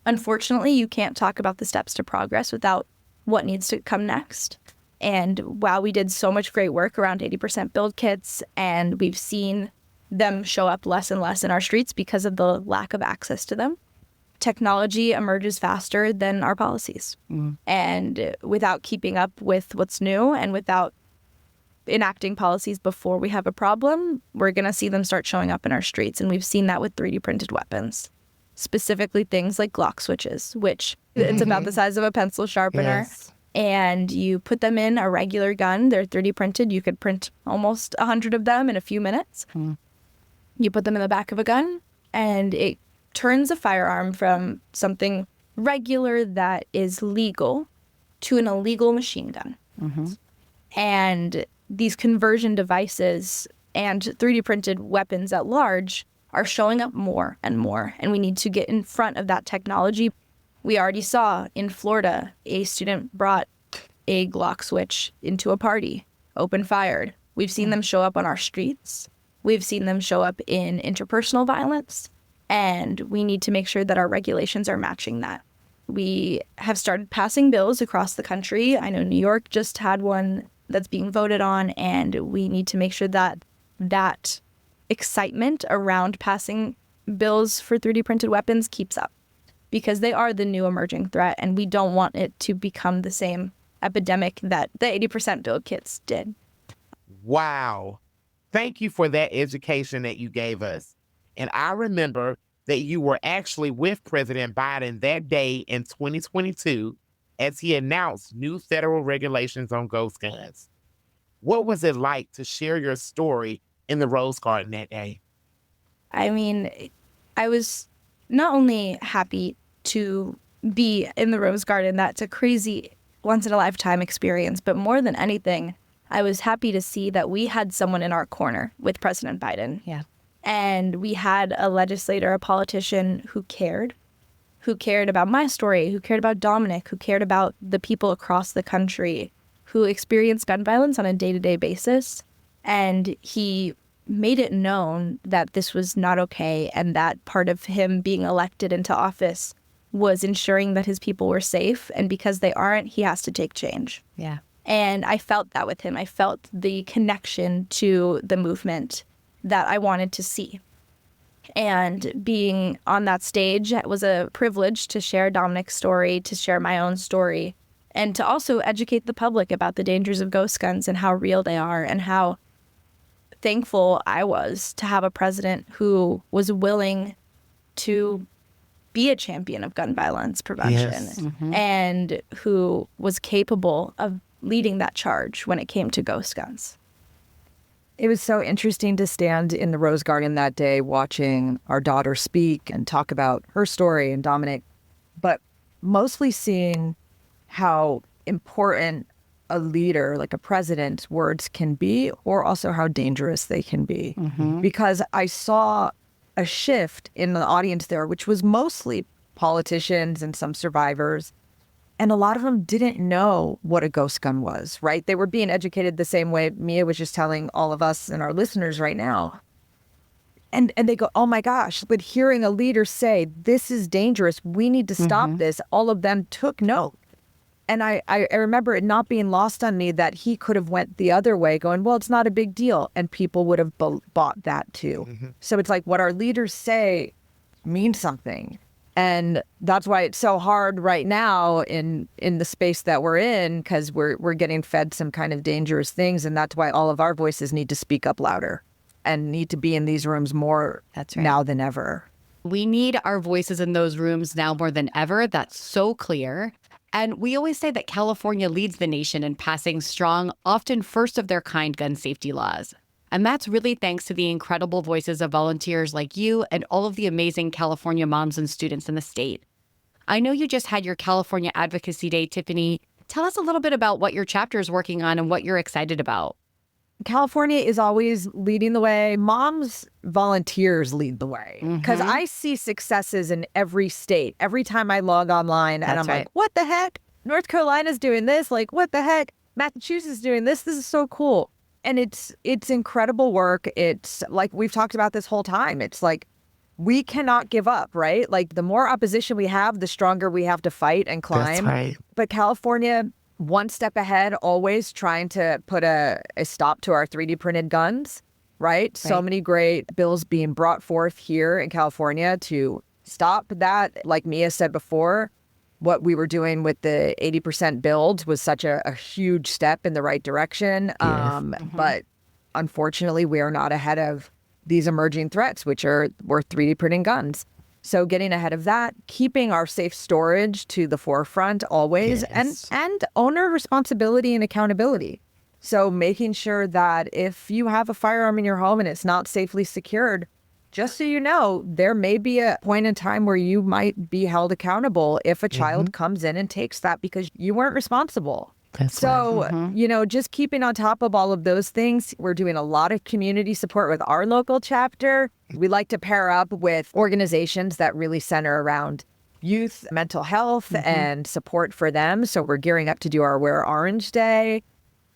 Unfortunately, you can't talk about the steps to progress without what needs to come next. And while we did so much great work around 80% build kits, and we've seen them show up less and less in our streets because of the lack of access to them, technology emerges faster than our policies. And without keeping up with what's new and without enacting policies before we have a problem, we're going to see them start showing up in our streets. And we've seen that with 3D printed weapons, specifically things like Glock switches, which it's about the size of a pencil sharpener. And you put them in a regular gun. They're 3D printed. You could print almost 100 of them in a few minutes. You put them in the back of a gun, and it turns a firearm from something regular that is legal to an illegal machine gun. And these conversion devices and 3D printed weapons at large are showing up more and more, and we need to get in front of that technology. We already saw in Florida, a student brought a Glock switch into a party, open fired. We've seen them show up on our streets. We've seen them show up in interpersonal violence. And we need to make sure that our regulations are matching that. We have started passing bills across the country. I know New York just had one that's being voted on, and we need to make sure that that excitement around passing bills for 3D printed weapons keeps up, because they are the new emerging threat, and we don't want it to become the same epidemic that the 80% build kits did. Wow. Thank you for that education that you gave us. And I remember that you were actually with President Biden that day in 2022 as he announced new federal regulations on ghost guns. What was it like to share your story in the Rose Garden that day? I mean, I was not only happy to be in the Rose Garden, that's a crazy once-in-a-lifetime experience, but more than anything, I was happy to see that we had someone in our corner with President Biden. And we had a legislator, a politician who cared about my story, who cared about Dominic, who cared about the people across the country who experience gun violence on a day-to-day basis. And he made it known that this was not okay, and that part of him being elected into office was ensuring that his people were safe. And because they aren't, he has to take change. And I felt that with him. I felt the connection to the movement that I wanted to see. And being on that stage was a privilege to share Dominic's story, to share my own story, and to also educate the public about the dangers of ghost guns and how real they are, and how thankful I was to have a president who was willing to be a champion of gun violence prevention and who was capable of leading that charge when it came to ghost guns. It was so interesting to stand in the Rose Garden that day watching our daughter speak and talk about her story and Dominic, but mostly seeing how important a leader, like a president's words can be, or also how dangerous they can be. Because I saw a shift in the audience there, which was mostly politicians and some survivors. And a lot of them didn't know what a ghost gun was, right? They were being educated the same way Mia was just telling all of us and our listeners right now. And they go, oh my gosh, but hearing a leader say, this is dangerous, we need to stop this, all of them took note. And I remember it not being lost on me that he could have went the other way going, well, it's not a big deal. And people would have bought that too. So it's like what our leaders say means something. And that's why it's so hard right now in the space that we're in, because we're getting fed some kind of dangerous things. And that's why all of our voices need to speak up louder and need to be in these rooms more now than ever. We need our voices in those rooms now more than ever. That's so clear. And we always say that California leads the nation in passing strong, often first of their kind gun safety laws. And that's really thanks to the incredible voices of volunteers like you and all of the amazing California moms and students in the state. I know you just had your California Advocacy Day, Tiffany. Tell us a little bit about what your chapter is working on and what you're excited about. California is always leading the way. Moms volunteers lead the way, because I see successes in every state. Every time I log online and I'm like, what the heck? North Carolina's doing this. Like, what the heck? Massachusetts is doing this. This is so cool. And it's incredible work. It's like we've talked about this whole time. It's like we cannot give up, right? Like the more opposition we have, the stronger we have to fight and climb. That's right. But California, one step ahead, always trying to put a stop to our 3D printed guns, right? So many great bills being brought forth here in California to stop that. Like Mia said before, what we were doing with the 80% builds was such a huge step in the right direction. But unfortunately, we are not ahead of these emerging threats, which we're 3D printing guns. So getting ahead of that, keeping our safe storage to the forefront always, and owner responsibility and accountability. So making sure that if you have a firearm in your home and it's not safely secured, just so you know, there may be a point in time where you might be held accountable if a child comes in and takes that because you weren't responsible. Just keeping on top of all of those things. We're doing a lot of community support with our local chapter. We like to pair up with organizations that really center around youth, mental health, and support for them. So we're gearing up to do our Wear Orange Day,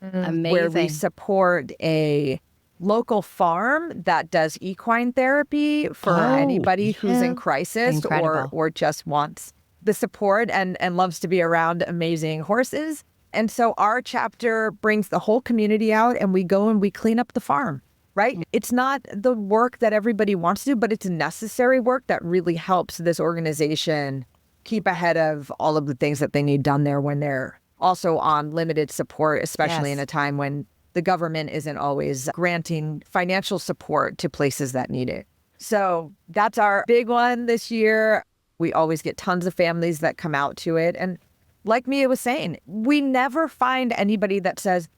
where we support a local farm that does equine therapy for anybody who's in crisis or just wants the support and loves to be around amazing horses. And so our chapter brings the whole community out and we go and we clean up the farm, right? It's not the work that everybody wants to do, but it's necessary work that really helps this organization keep ahead of all of the things that they need done there when they're also on limited support, especially in a time when the government isn't always granting financial support to places that need it. So that's our big one this year. We always get tons of families that come out to it. And like Mia was saying, we never find anybody that says,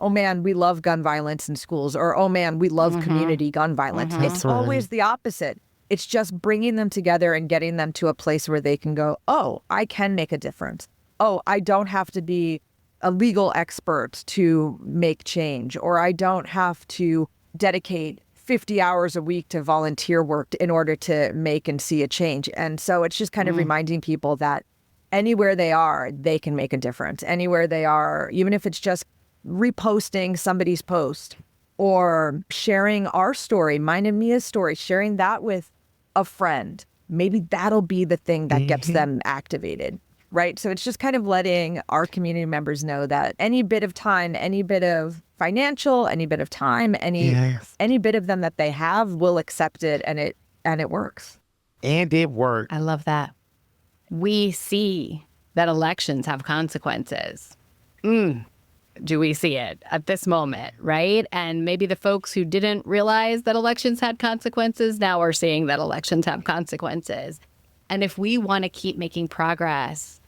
oh man, we love gun violence in schools, or oh man, we love community gun violence. It's always the opposite. It's just bringing them together and getting them to a place where they can go, oh, I can make a difference. Oh, I don't have to be a legal expert to make change, or I don't have to dedicate 50 hours a week to volunteer work in order to make and see a change. And so it's just kind of reminding people that anywhere they are, they can make a difference. Anywhere they are, even if it's just reposting somebody's post or sharing our story, mine and Mia's story, sharing that with a friend, maybe that'll be the thing that gets them activated, right? So it's just kind of letting our community members know that any bit of time, any bit of financial, any bit of time, any bit of them that they have, will accept it, and it works. And it worked. I love that. We see that elections have consequences. Do we see it at this moment, right? And maybe the folks who didn't realize that elections had consequences now are seeing that elections have consequences. And if we want to keep making progress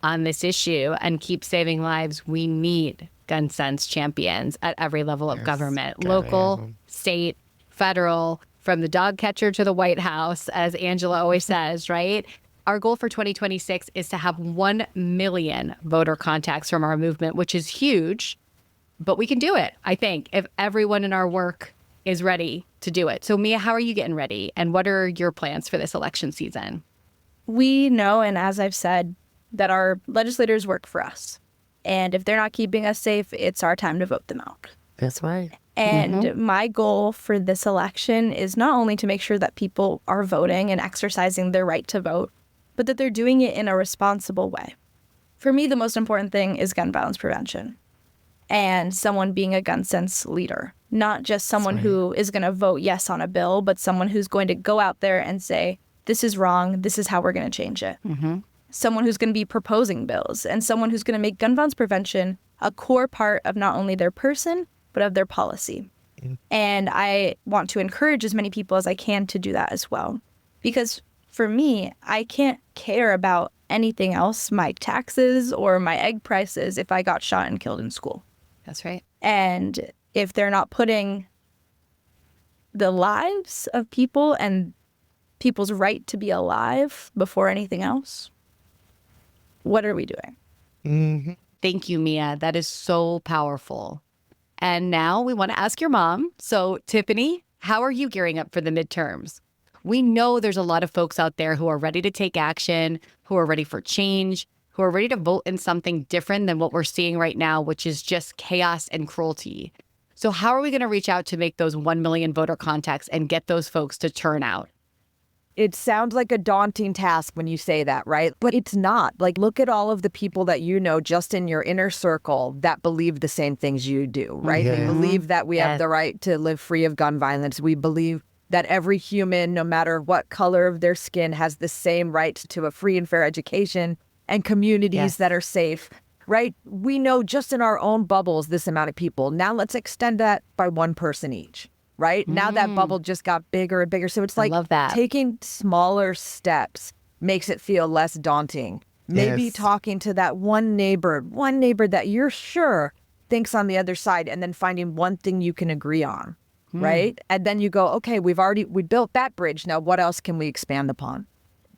on this issue and keep saving lives, we need gun sense champions at every level of government, local, state, federal, from the dog catcher to the White House, as Angela always says, right? Our goal for 2026 is to have 1 million voter contacts from our movement, which is huge, but we can do it, I think, if everyone in our work is ready to do it. So Mia, how are you getting ready? And what are your plans for this election season? We know, and as I've said, that our legislators work for us. And if they're not keeping us safe, it's our time to vote them out. That's right. And my goal for this election is not only to make sure that people are voting and exercising their right to vote, but that they're doing it in a responsible way. For me, the most important thing is gun violence prevention and someone being a gun sense leader, not just someone who is going to vote yes on a bill, but someone who's going to go out there and say, this is wrong, this is how we're going to change it. Someone who's going to be proposing bills, and someone who's going to make gun violence prevention a core part of not only their person, but of their policy. And I want to encourage as many people as I can to do that as well. Because for me, I can't care about anything else, my taxes or my egg prices, if I got shot and killed in school. That's right. And if they're not putting the lives of people and people's right to be alive before anything else, what are we doing? Thank you, Mia. That is so powerful. And now we want to ask your mom. So, Tiffany, how are you gearing up for the midterms? We know there's a lot of folks out there who are ready to take action, who are ready for change, who are ready to vote in something different than what we're seeing right now, which is just chaos and cruelty. So how are we going to reach out to make those 1 million voter contacts and get those folks to turn out? It sounds like a daunting task when you say that, right? But it's not. Like, look at all of the people that you know just in your inner circle that believe the same things you do, right? They believe that we have the right to live free of gun violence. We believe that every human, no matter what color of their skin, has the same right to a free and fair education and communities that are safe, right? We know just in our own bubbles this amount of people. Now let's extend that by one person each, right? Now that bubble just got bigger and bigger. So it's like taking smaller steps makes it feel less daunting. Maybe talking to that one neighbor that you're sure thinks on the other side, and then finding one thing you can agree on, right? And then you go, okay, we built that bridge. Now what else can we expand upon?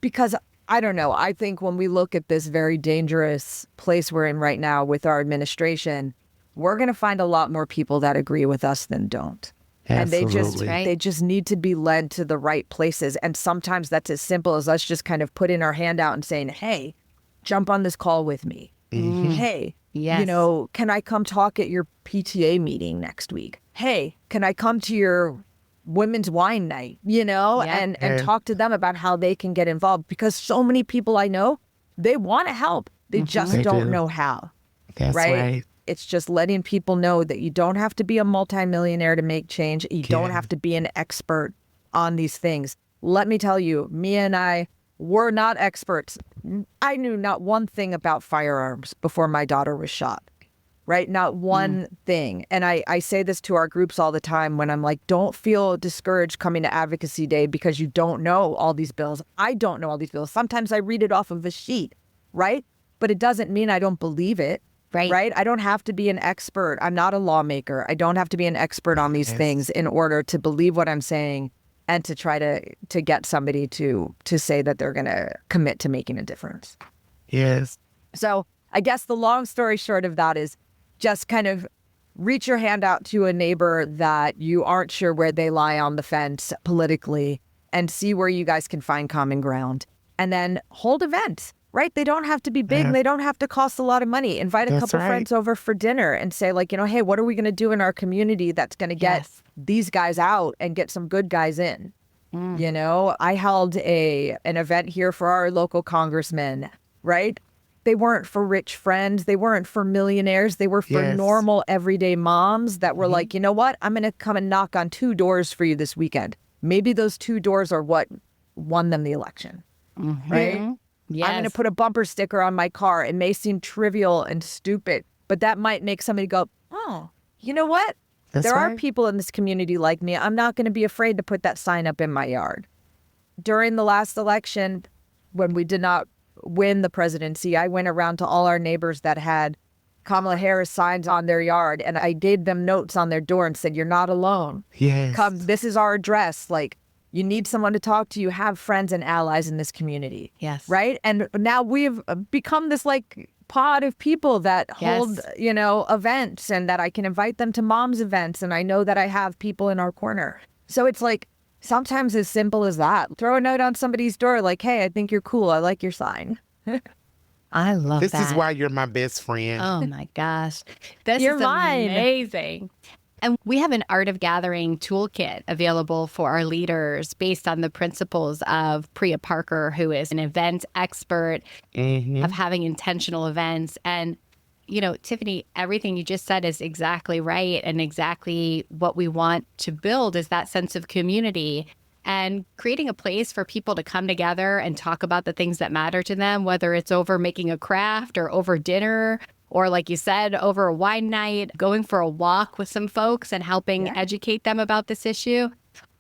Because I don't know. I think when we look at this very dangerous place we're in right now with our administration, we're going to find a lot more people that agree with us than don't. Absolutely. And they just need to be led to the right places. And sometimes that's as simple as us just kind of putting our hand out and saying, hey, jump on this call with me. Hey, you know, can I come talk at your PTA meeting next week? Hey, can I come to your women's wine night, you know, and talk to them about how they can get involved? Because so many people I know, they want to help. They just don't know how. That's right. It's just letting people know that you don't have to be a multimillionaire to make change. You don't have to be an expert on these things. Let me tell you, Mia and I were not experts. I knew not one thing about firearms before my daughter was shot. Right? Not one thing. And I say this to our groups all the time when I'm like, don't feel discouraged coming to Advocacy Day because you don't know all these bills. I don't know all these bills. Sometimes I read it off of a sheet, right? But it doesn't mean I don't believe it. Right? I don't have to be an expert. I'm not a lawmaker. I don't have to be an expert on these things in order to believe what I'm saying and to try to get somebody to say that they're going to commit to making a difference. Yes. So I guess the long story short of that is just kind of reach your hand out to a neighbor that you aren't sure where they lie on the fence politically and see where you guys can find common ground. And then hold events, right? They don't have to be big. They don't have to cost a lot of money. Invite a couple friends over for dinner and say, like, you know, hey, what are we going to do in our community that's going to get these guys out and get some good guys in? You know, I held an event here for our local congressmen, right? They weren't for rich friends. They weren't for millionaires. They were for normal, everyday moms that were like, you know what? I'm going to come and knock on 2 doors for you this weekend. Maybe those 2 doors are what won them the election, right? Yes. I'm going to put a bumper sticker on my car. It may seem trivial and stupid, but that might make somebody go, oh, you know what? There are people in this community like me. I'm not going to be afraid to put that sign up in my yard. During the last election, when we did not win the presidency, I went around to all our neighbors that had Kamala Harris signs on their yard, and I gave them notes on their door and said, you're not alone. Come, this is our address. Like, you need someone to talk to. You have friends and allies in this community. Right? And now we've become this like pod of people that hold, you know, events, and that I can invite them to mom's events. And I know that I have people in our corner. So it's like, sometimes as simple as that. Throw a note on somebody's door like, hey, I think you're cool. I like your sign. I love that. This is why you're my best friend. Oh my gosh. This You're is mine. amazing. And we have an Art of Gathering toolkit available for our leaders based on the principles of Priya Parker, who is an event expert of having intentional events. And, you know, Tiffany, everything you just said is exactly right. And exactly what we want to build is that sense of community and creating a place for people to come together and talk about the things that matter to them, whether it's over making a craft or over dinner, or like you said, over a wine night, going for a walk with some folks and helping educate them about this issue.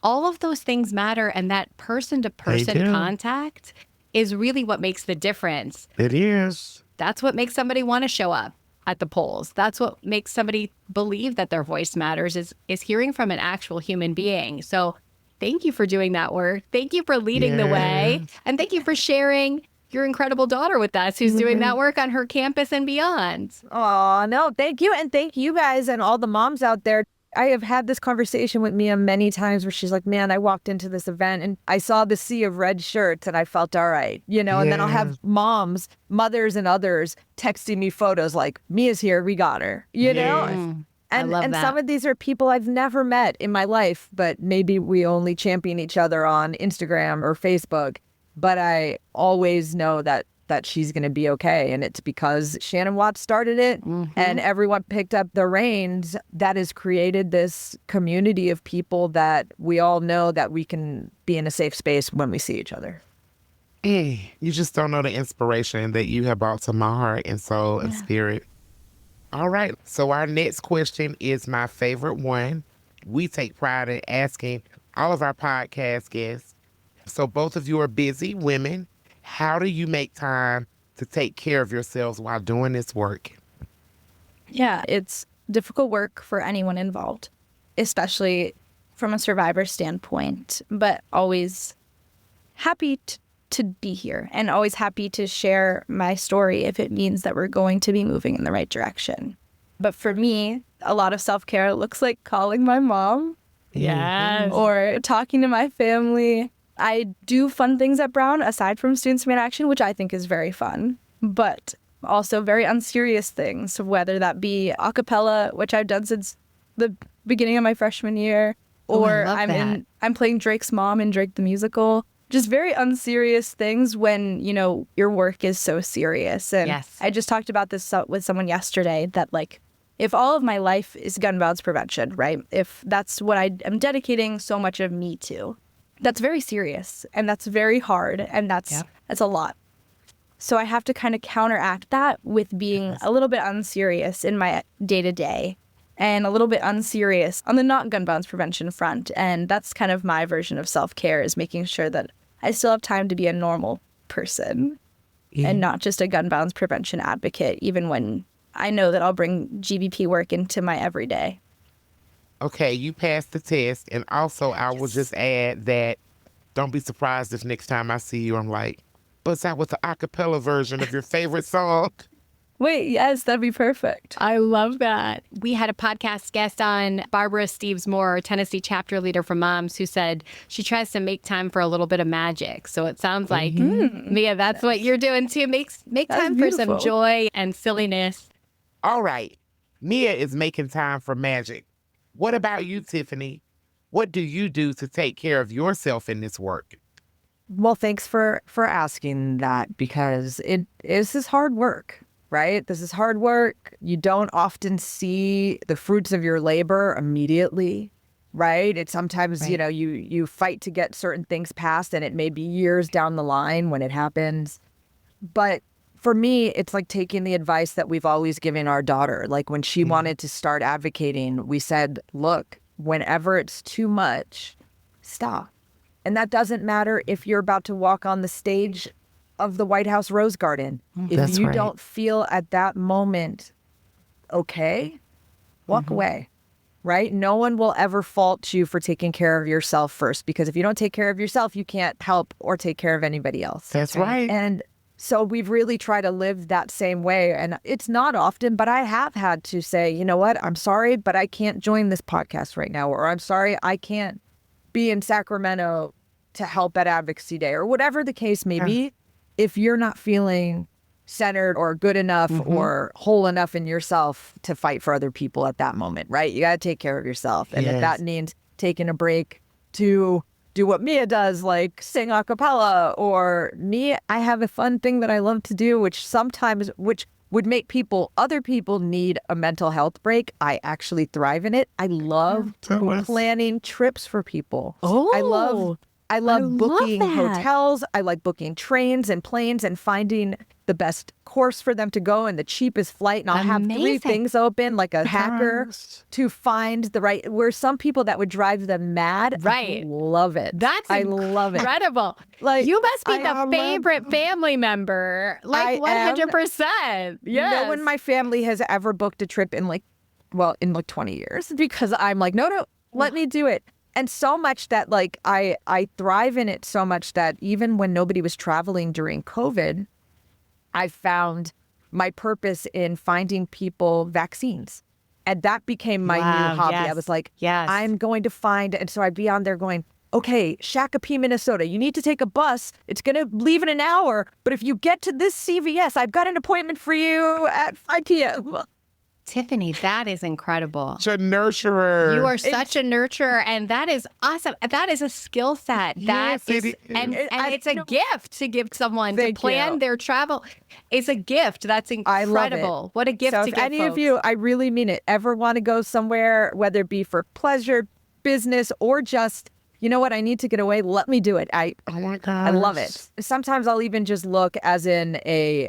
All of those things matter. And that person-to-person contact is really what makes the difference. It is. That's what makes somebody want to show up at the polls. That's what makes somebody believe that their voice matters is hearing from an actual human being. So thank you for doing that work. Thank you for leading the way. And thank you for sharing your incredible daughter with us who's doing that work on her campus and beyond. Oh, no, thank you. And thank you guys and all the moms out there. I have had this conversation with Mia many times where she's like, man, I walked into this event and I saw the sea of red shirts and I felt all right, you know, and then I'll have mothers and others texting me photos like, Mia's here, we got her, you know? And some of these are people I've never met in my life, but maybe we only champion each other on Instagram or Facebook. But I always know that she's going to be okay. And it's because Shannon Watts started it and everyone picked up the reins that has created this community of people that we all know that we can be in a safe space when we see each other. You just don't know the inspiration that you have brought to my heart and soul and spirit. All right. So our next question is my favorite one. We take pride in asking all of our podcast guests. So both of you are busy women. How do you make time to take care of yourselves while doing this work? Yeah, it's difficult work for anyone involved, especially from a survivor standpoint, but always happy to be here and always happy to share my story if it means that we're going to be moving in the right direction. But for me, a lot of self-care looks like calling my mom. Yes. Or talking to my family. I do fun things at Brown aside from Students Demand Action, which I think is very fun, but also very unserious things, whether that be a cappella, which I've done since the beginning of my freshman year, or I'm playing Drake's mom in Drake the Musical. Just very unserious things when, you know, your work is so serious. And I just talked about this with someone yesterday that, like, if all of my life is gun violence prevention, right? If that's what I am dedicating so much of me to, that's very serious and that's very hard and that's a lot. So I have to kind of counteract that with being a little bit unserious in my day-to-day and a little bit unserious on the not gun violence prevention front. And that's kind of my version of self-care, is making sure that I still have time to be a normal person and not just a gun violence prevention advocate, even when I know that I'll bring GVP work into my everyday. Okay, you passed the test. And also, I will just add that don't be surprised if next time I see you, I'm like, bust out with the a cappella version of your favorite song. Wait, yes, that'd be perfect. I love that. We had a podcast guest on, Barbara Steves-Moore, Tennessee chapter leader for Moms, who said she tries to make time for a little bit of magic. So it sounds like, Mia, that's what you're doing too. Make time for some joy and silliness. All right. Mia is making time for magic. What about you, Tiffany? What do you do to take care of yourself in this work? Well, thanks for asking that, because this is hard work, right? This is hard work. You don't often see the fruits of your labor immediately, right? It's sometimes, you know, you fight to get certain things passed and it may be years down the line when it happens. But for me, it's like taking the advice that we've always given our daughter. Like when she wanted to start advocating, we said, look, whenever it's too much, stop. And that doesn't matter if you're about to walk on the stage of the White House Rose Garden. If you don't feel at that moment okay, walk away, right? No one will ever fault you for taking care of yourself first, because if you don't take care of yourself, you can't help or take care of anybody else. That's right. And so we've really tried to live that same way. And it's not often, but I have had to say, you know what, I'm sorry, but I can't join this podcast right now. Or I'm sorry, I can't be in Sacramento to help at Advocacy Day, or whatever the case may be. If you're not feeling centered or good enough or whole enough in yourself to fight for other people at that moment, right? You got to take care of yourself. And if that means taking a break to do what Mia does, like sing a cappella, or me, I have a fun thing that I love to do, which would make other people need a mental health break. I actually thrive in it. I love planning trips for people. I love booking hotels. I like booking trains and planes and finding the best course for them to go and the cheapest flight. And I'll have 3 things open, like a hacker, to find the right, where some people that would drive them mad. Right. I love it. I love it. Incredible. Like, you must be the favorite family member. Like 100%. Yes. No one in my family has ever booked a trip in 20 years, because I'm like, no, let me do it. And so much that like I thrive in it so much that even when nobody was traveling during COVID, I found my purpose in finding people vaccines. And that became my new hobby. Yes. I was like, I'm going to find, and so I'd be on there going, okay, Shakopee, Minnesota, you need to take a bus. It's going to leave in an hour. But if you get to this CVS, I've got an appointment for you at 5 p.m. Tiffany, that is incredible. Such a nurturer. You are such a nurturer, and that is awesome. That is a skill set. Yes, it is. And it's a gift to give someone to plan their travel. It's a gift. That's incredible. I love it. What a gift so to if give any folks. of you, I really mean it, ever want to go somewhere, whether it be for pleasure, business, or just, you know what, I need to get away, let me do it. Oh my gosh. I love it. Sometimes I'll even just look as in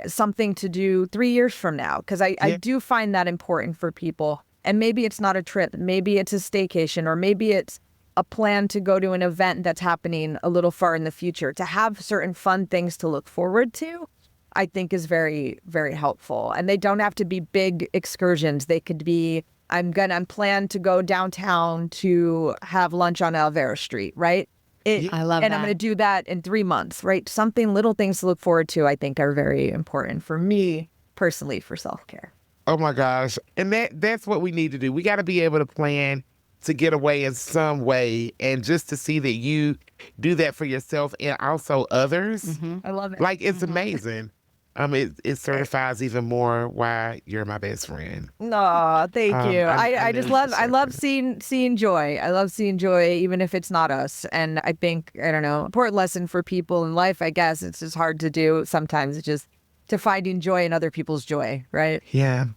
something to do 3 years from now, because I do find that important for people. And maybe it's not a trip, maybe it's a staycation, or maybe it's a plan to go to an event that's happening a little far in the future. To have certain fun things to look forward to, I think is very, very helpful. And they don't have to be big excursions. They could be, I'm planned to go downtown to have lunch on Alvera Street, right? I love that. And I'm going to do that in 3 months, right? Little things to look forward to, I think, are very important for me personally for self-care. Oh my gosh. And that's what we need to do. We got to be able to plan to get away in some way, and just to see that you do that for yourself and also others. I love it. Like, it's amazing. It certifies even more why you're my best friend. No, thank you. I just love seeing joy. I love seeing joy, even if it's not us. And I think, I don't know, important lesson for people in life, I guess. It's just hard to do sometimes. It's just to finding joy in other people's joy, right? Yeah.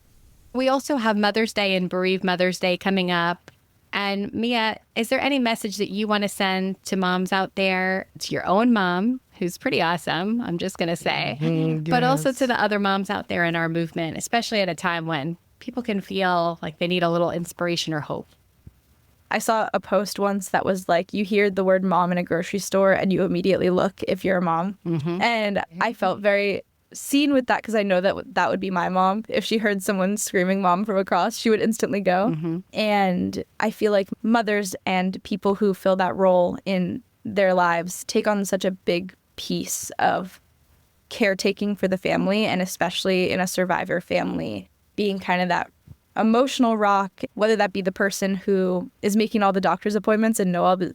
We also have Mother's Day and Bereaved Mother's Day coming up. And Mia, is there any message that you want to send to moms out there, to your own mom, who's pretty awesome, I'm just going to say, but also to the other moms out there in our movement, especially at a time when people can feel like they need a little inspiration or hope? I saw a post once that was like, you hear the word mom in a grocery store and you immediately look if you're a mom. And I felt very seen with that, because I know that would be my mom. If she heard someone screaming mom from across, she would instantly go. And I feel like mothers and people who fill that role in their lives take on such a big piece of caretaking for the family, and especially in a survivor family, being kind of that emotional rock, whether that be the person who is making all the doctor's appointments and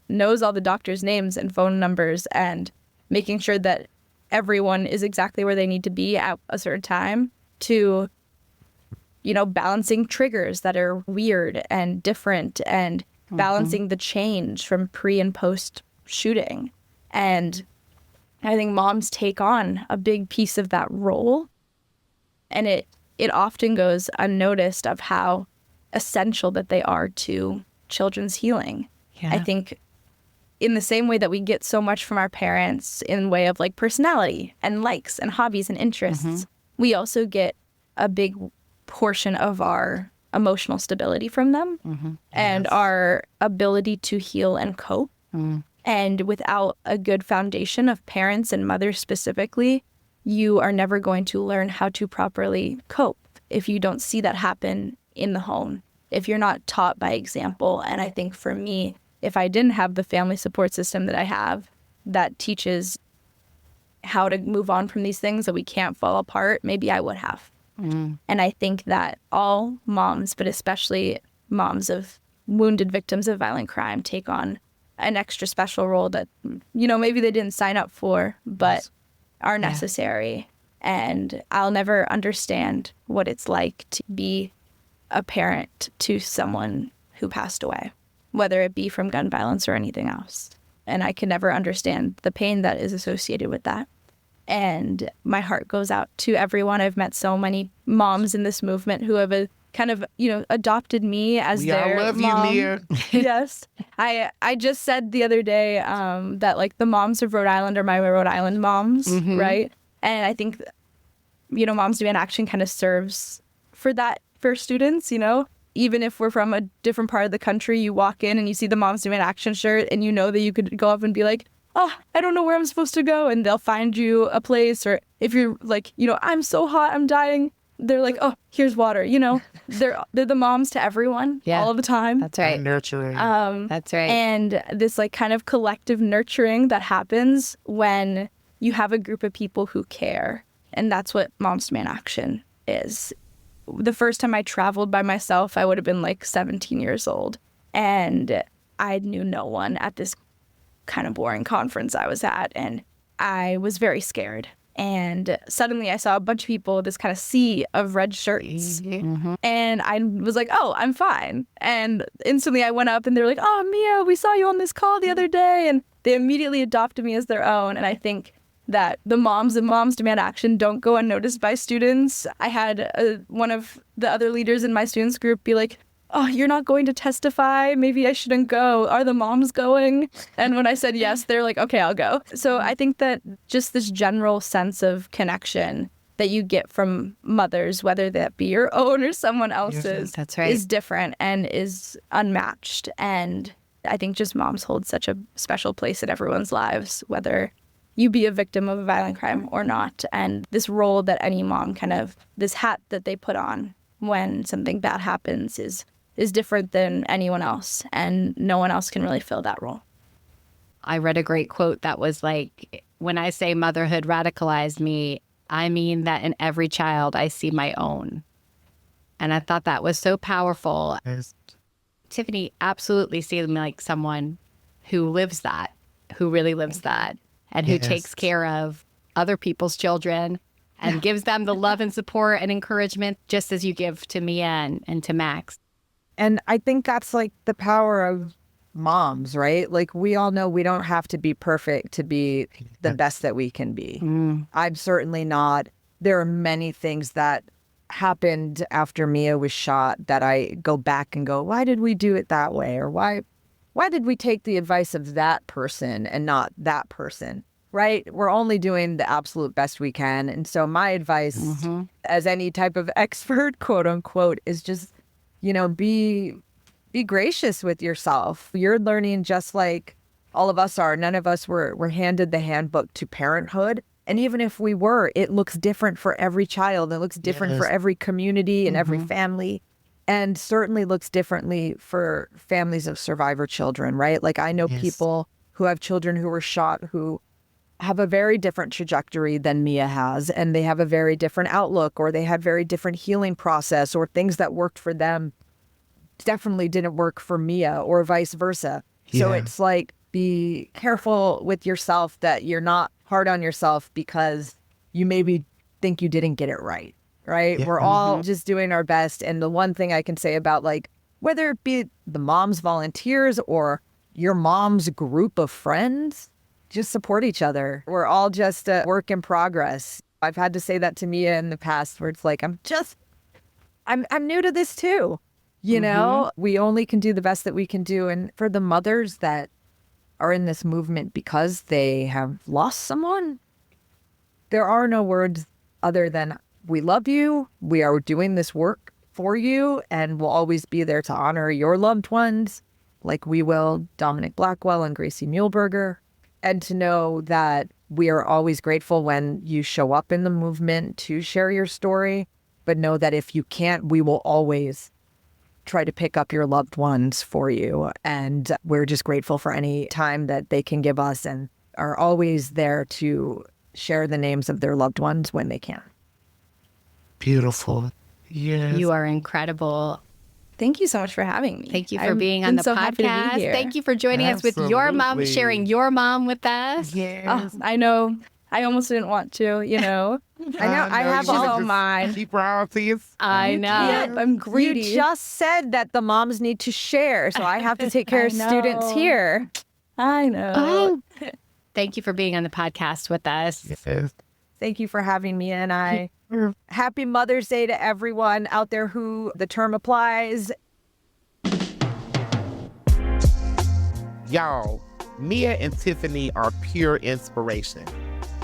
knows all the doctor's names and phone numbers, and making sure that everyone is exactly where they need to be at a certain time, to, balancing triggers that are weird and different, and balancing the change from pre and post shooting. And I think moms take on a big piece of that role, and it often goes unnoticed of how essential that they are to children's healing. I think in the same way that we get so much from our parents in way of like personality and likes and hobbies and interests, we also get a big portion of our emotional stability from them and our ability to heal and cope. And without a good foundation of parents and mothers specifically, you are never going to learn how to properly cope if you don't see that happen in the home, if you're not taught by example. And I think for me, if I didn't have the family support system that I have that teaches how to move on from these things, that we can't fall apart, maybe I would have. And I think that all moms, but especially moms of wounded victims of violent crime, take on an extra special role that, maybe they didn't sign up for, but are necessary. And I'll never understand what it's like to be a parent to someone who passed away, whether it be from gun violence or anything else. And I can never understand the pain that is associated with that. And my heart goes out to everyone. I've met so many moms in this movement who have kind of, adopted me as their love mom. you, Mia. Yes. I just said the other day that like the moms of Rhode Island are my Rhode Island moms, right? And I think, Moms Demand Action kind of serves for that for students, Even if we're from a different part of the country, you walk in and you see the Moms Demand Action shirt and you know that you could go up and be like, oh, I don't know where I'm supposed to go. And they'll find you a place. Or if you're like, I'm so hot, I'm dying. They're like, oh, here's water. They're the moms to everyone all of the time. That's right. Nurturing. That's right. And this like kind of collective nurturing that happens when you have a group of people who care. And that's what Moms Demand Action is. The first time I traveled by myself, I would have been like 17 years old. And I knew no one at this kind of boring conference I was at. And I was very scared. And suddenly I saw a bunch of people, this kind of sea of red shirts. And I was like, oh, I'm fine. And instantly I went up and they were like, oh, Mia, we saw you on this call the other day. And they immediately adopted me as their own. And I think that the moms of Moms Demand Action don't go unnoticed by students. I had one of the other leaders in my students group be like, oh, you're not going to testify? Maybe I shouldn't go. Are the moms going? And when I said yes, they're like, okay, I'll go. So I think that just this general sense of connection that you get from mothers, whether that be your own or someone else's, that's right, is different and is unmatched. And I think just moms hold such a special place in everyone's lives, whether you be a victim of a violent crime or not. And this role that any mom this hat that they put on when something bad happens is different than anyone else, and no one else can really fill that role. I read a great quote that was like, when I say motherhood radicalized me, I mean that in every child I see my own. And I thought that was so powerful. Yes. Tiffany absolutely seemed like someone who lives that, who really lives that, and who takes care of other people's children and gives them the love and support and encouragement just as you give to Mia and to Max. And I think that's like the power of moms, right? Like we all know we don't have to be perfect to be the best that we can be. I'm certainly not. There are many things that happened after Mia was shot that I go back and go, why did we do it that way? Or why did we take the advice of that person and not that person? Right? We're only doing the absolute best we can. And so my advice as any type of expert, quote unquote, is just, be gracious with yourself. You're learning just like all of us are. None of us were handed the handbook to parenthood. And even if we were, it looks different for every child. It looks different for every community and every family. And certainly looks differently for families of survivor children, right? Like I know people who have children who were shot who have a very different trajectory than Mia has, and they have a very different outlook, or they had very different healing process, or things that worked for them definitely didn't work for Mia, or vice versa. So it's like, be careful with yourself that you're not hard on yourself because you maybe think you didn't get it right, right? We're all just doing our best. And the one thing I can say about like, whether it be the mom's volunteers or your mom's group of friends, just support each other. We're all just a work in progress. I've had to say that to Mia in the past where it's like, I'm new to this too. We only can do the best that we can do. And for the mothers that are in this movement because they have lost someone, there are no words other than we love you. We are doing this work for you and we'll always be there to honor your loved ones like we will Dominic Blackwell and Gracie Muehlberger. And to know that we are always grateful when you show up in the movement to share your story, but know that if you can't, we will always try to pick up your loved ones for you. And we're just grateful for any time that they can give us and are always there to share the names of their loved ones when they can. Beautiful. Yes. You are incredible. Thank you so much for having me. Thank you for being on the podcast. Thank you for joining us with your mom, sharing your mom with us. Yes. I know I almost didn't want to, I know. I have all mine. Keep royalties. I know. I'm greedy. You just said that the moms need to share, so I have to take care of students here. I know. Thank you for being on the podcast with us. Yes. Thank you for having me, and I happy Mother's Day to everyone out there who the term applies. Y'all, Mia and Tiffany are pure inspiration,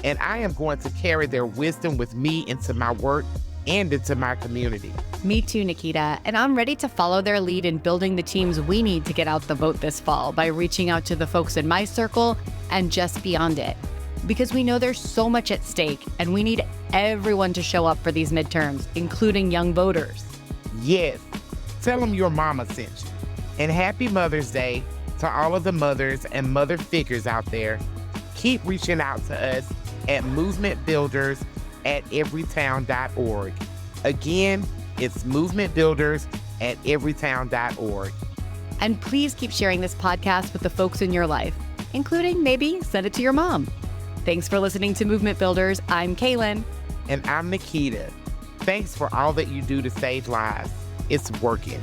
and I am going to carry their wisdom with me into my work and into my community. Me too, Nikita. And I'm ready to follow their lead in building the teams we need to get out the vote this fall by reaching out to the folks in my circle and just beyond it. Because we know there's so much at stake, and we need everyone to show up for these midterms, including young voters. Yes, tell them your mama sent you. And happy Mother's Day to all of the mothers and mother figures out there. Keep reaching out to us at movementbuilders@everytown.org. Again, it's movementbuilders@everytown.org. And please keep sharing this podcast with the folks in your life, including maybe send it to your mom. Thanks for listening to Movement Builders. I'm Kaylin. And I'm Nikita. Thanks for all that you do to save lives. It's working.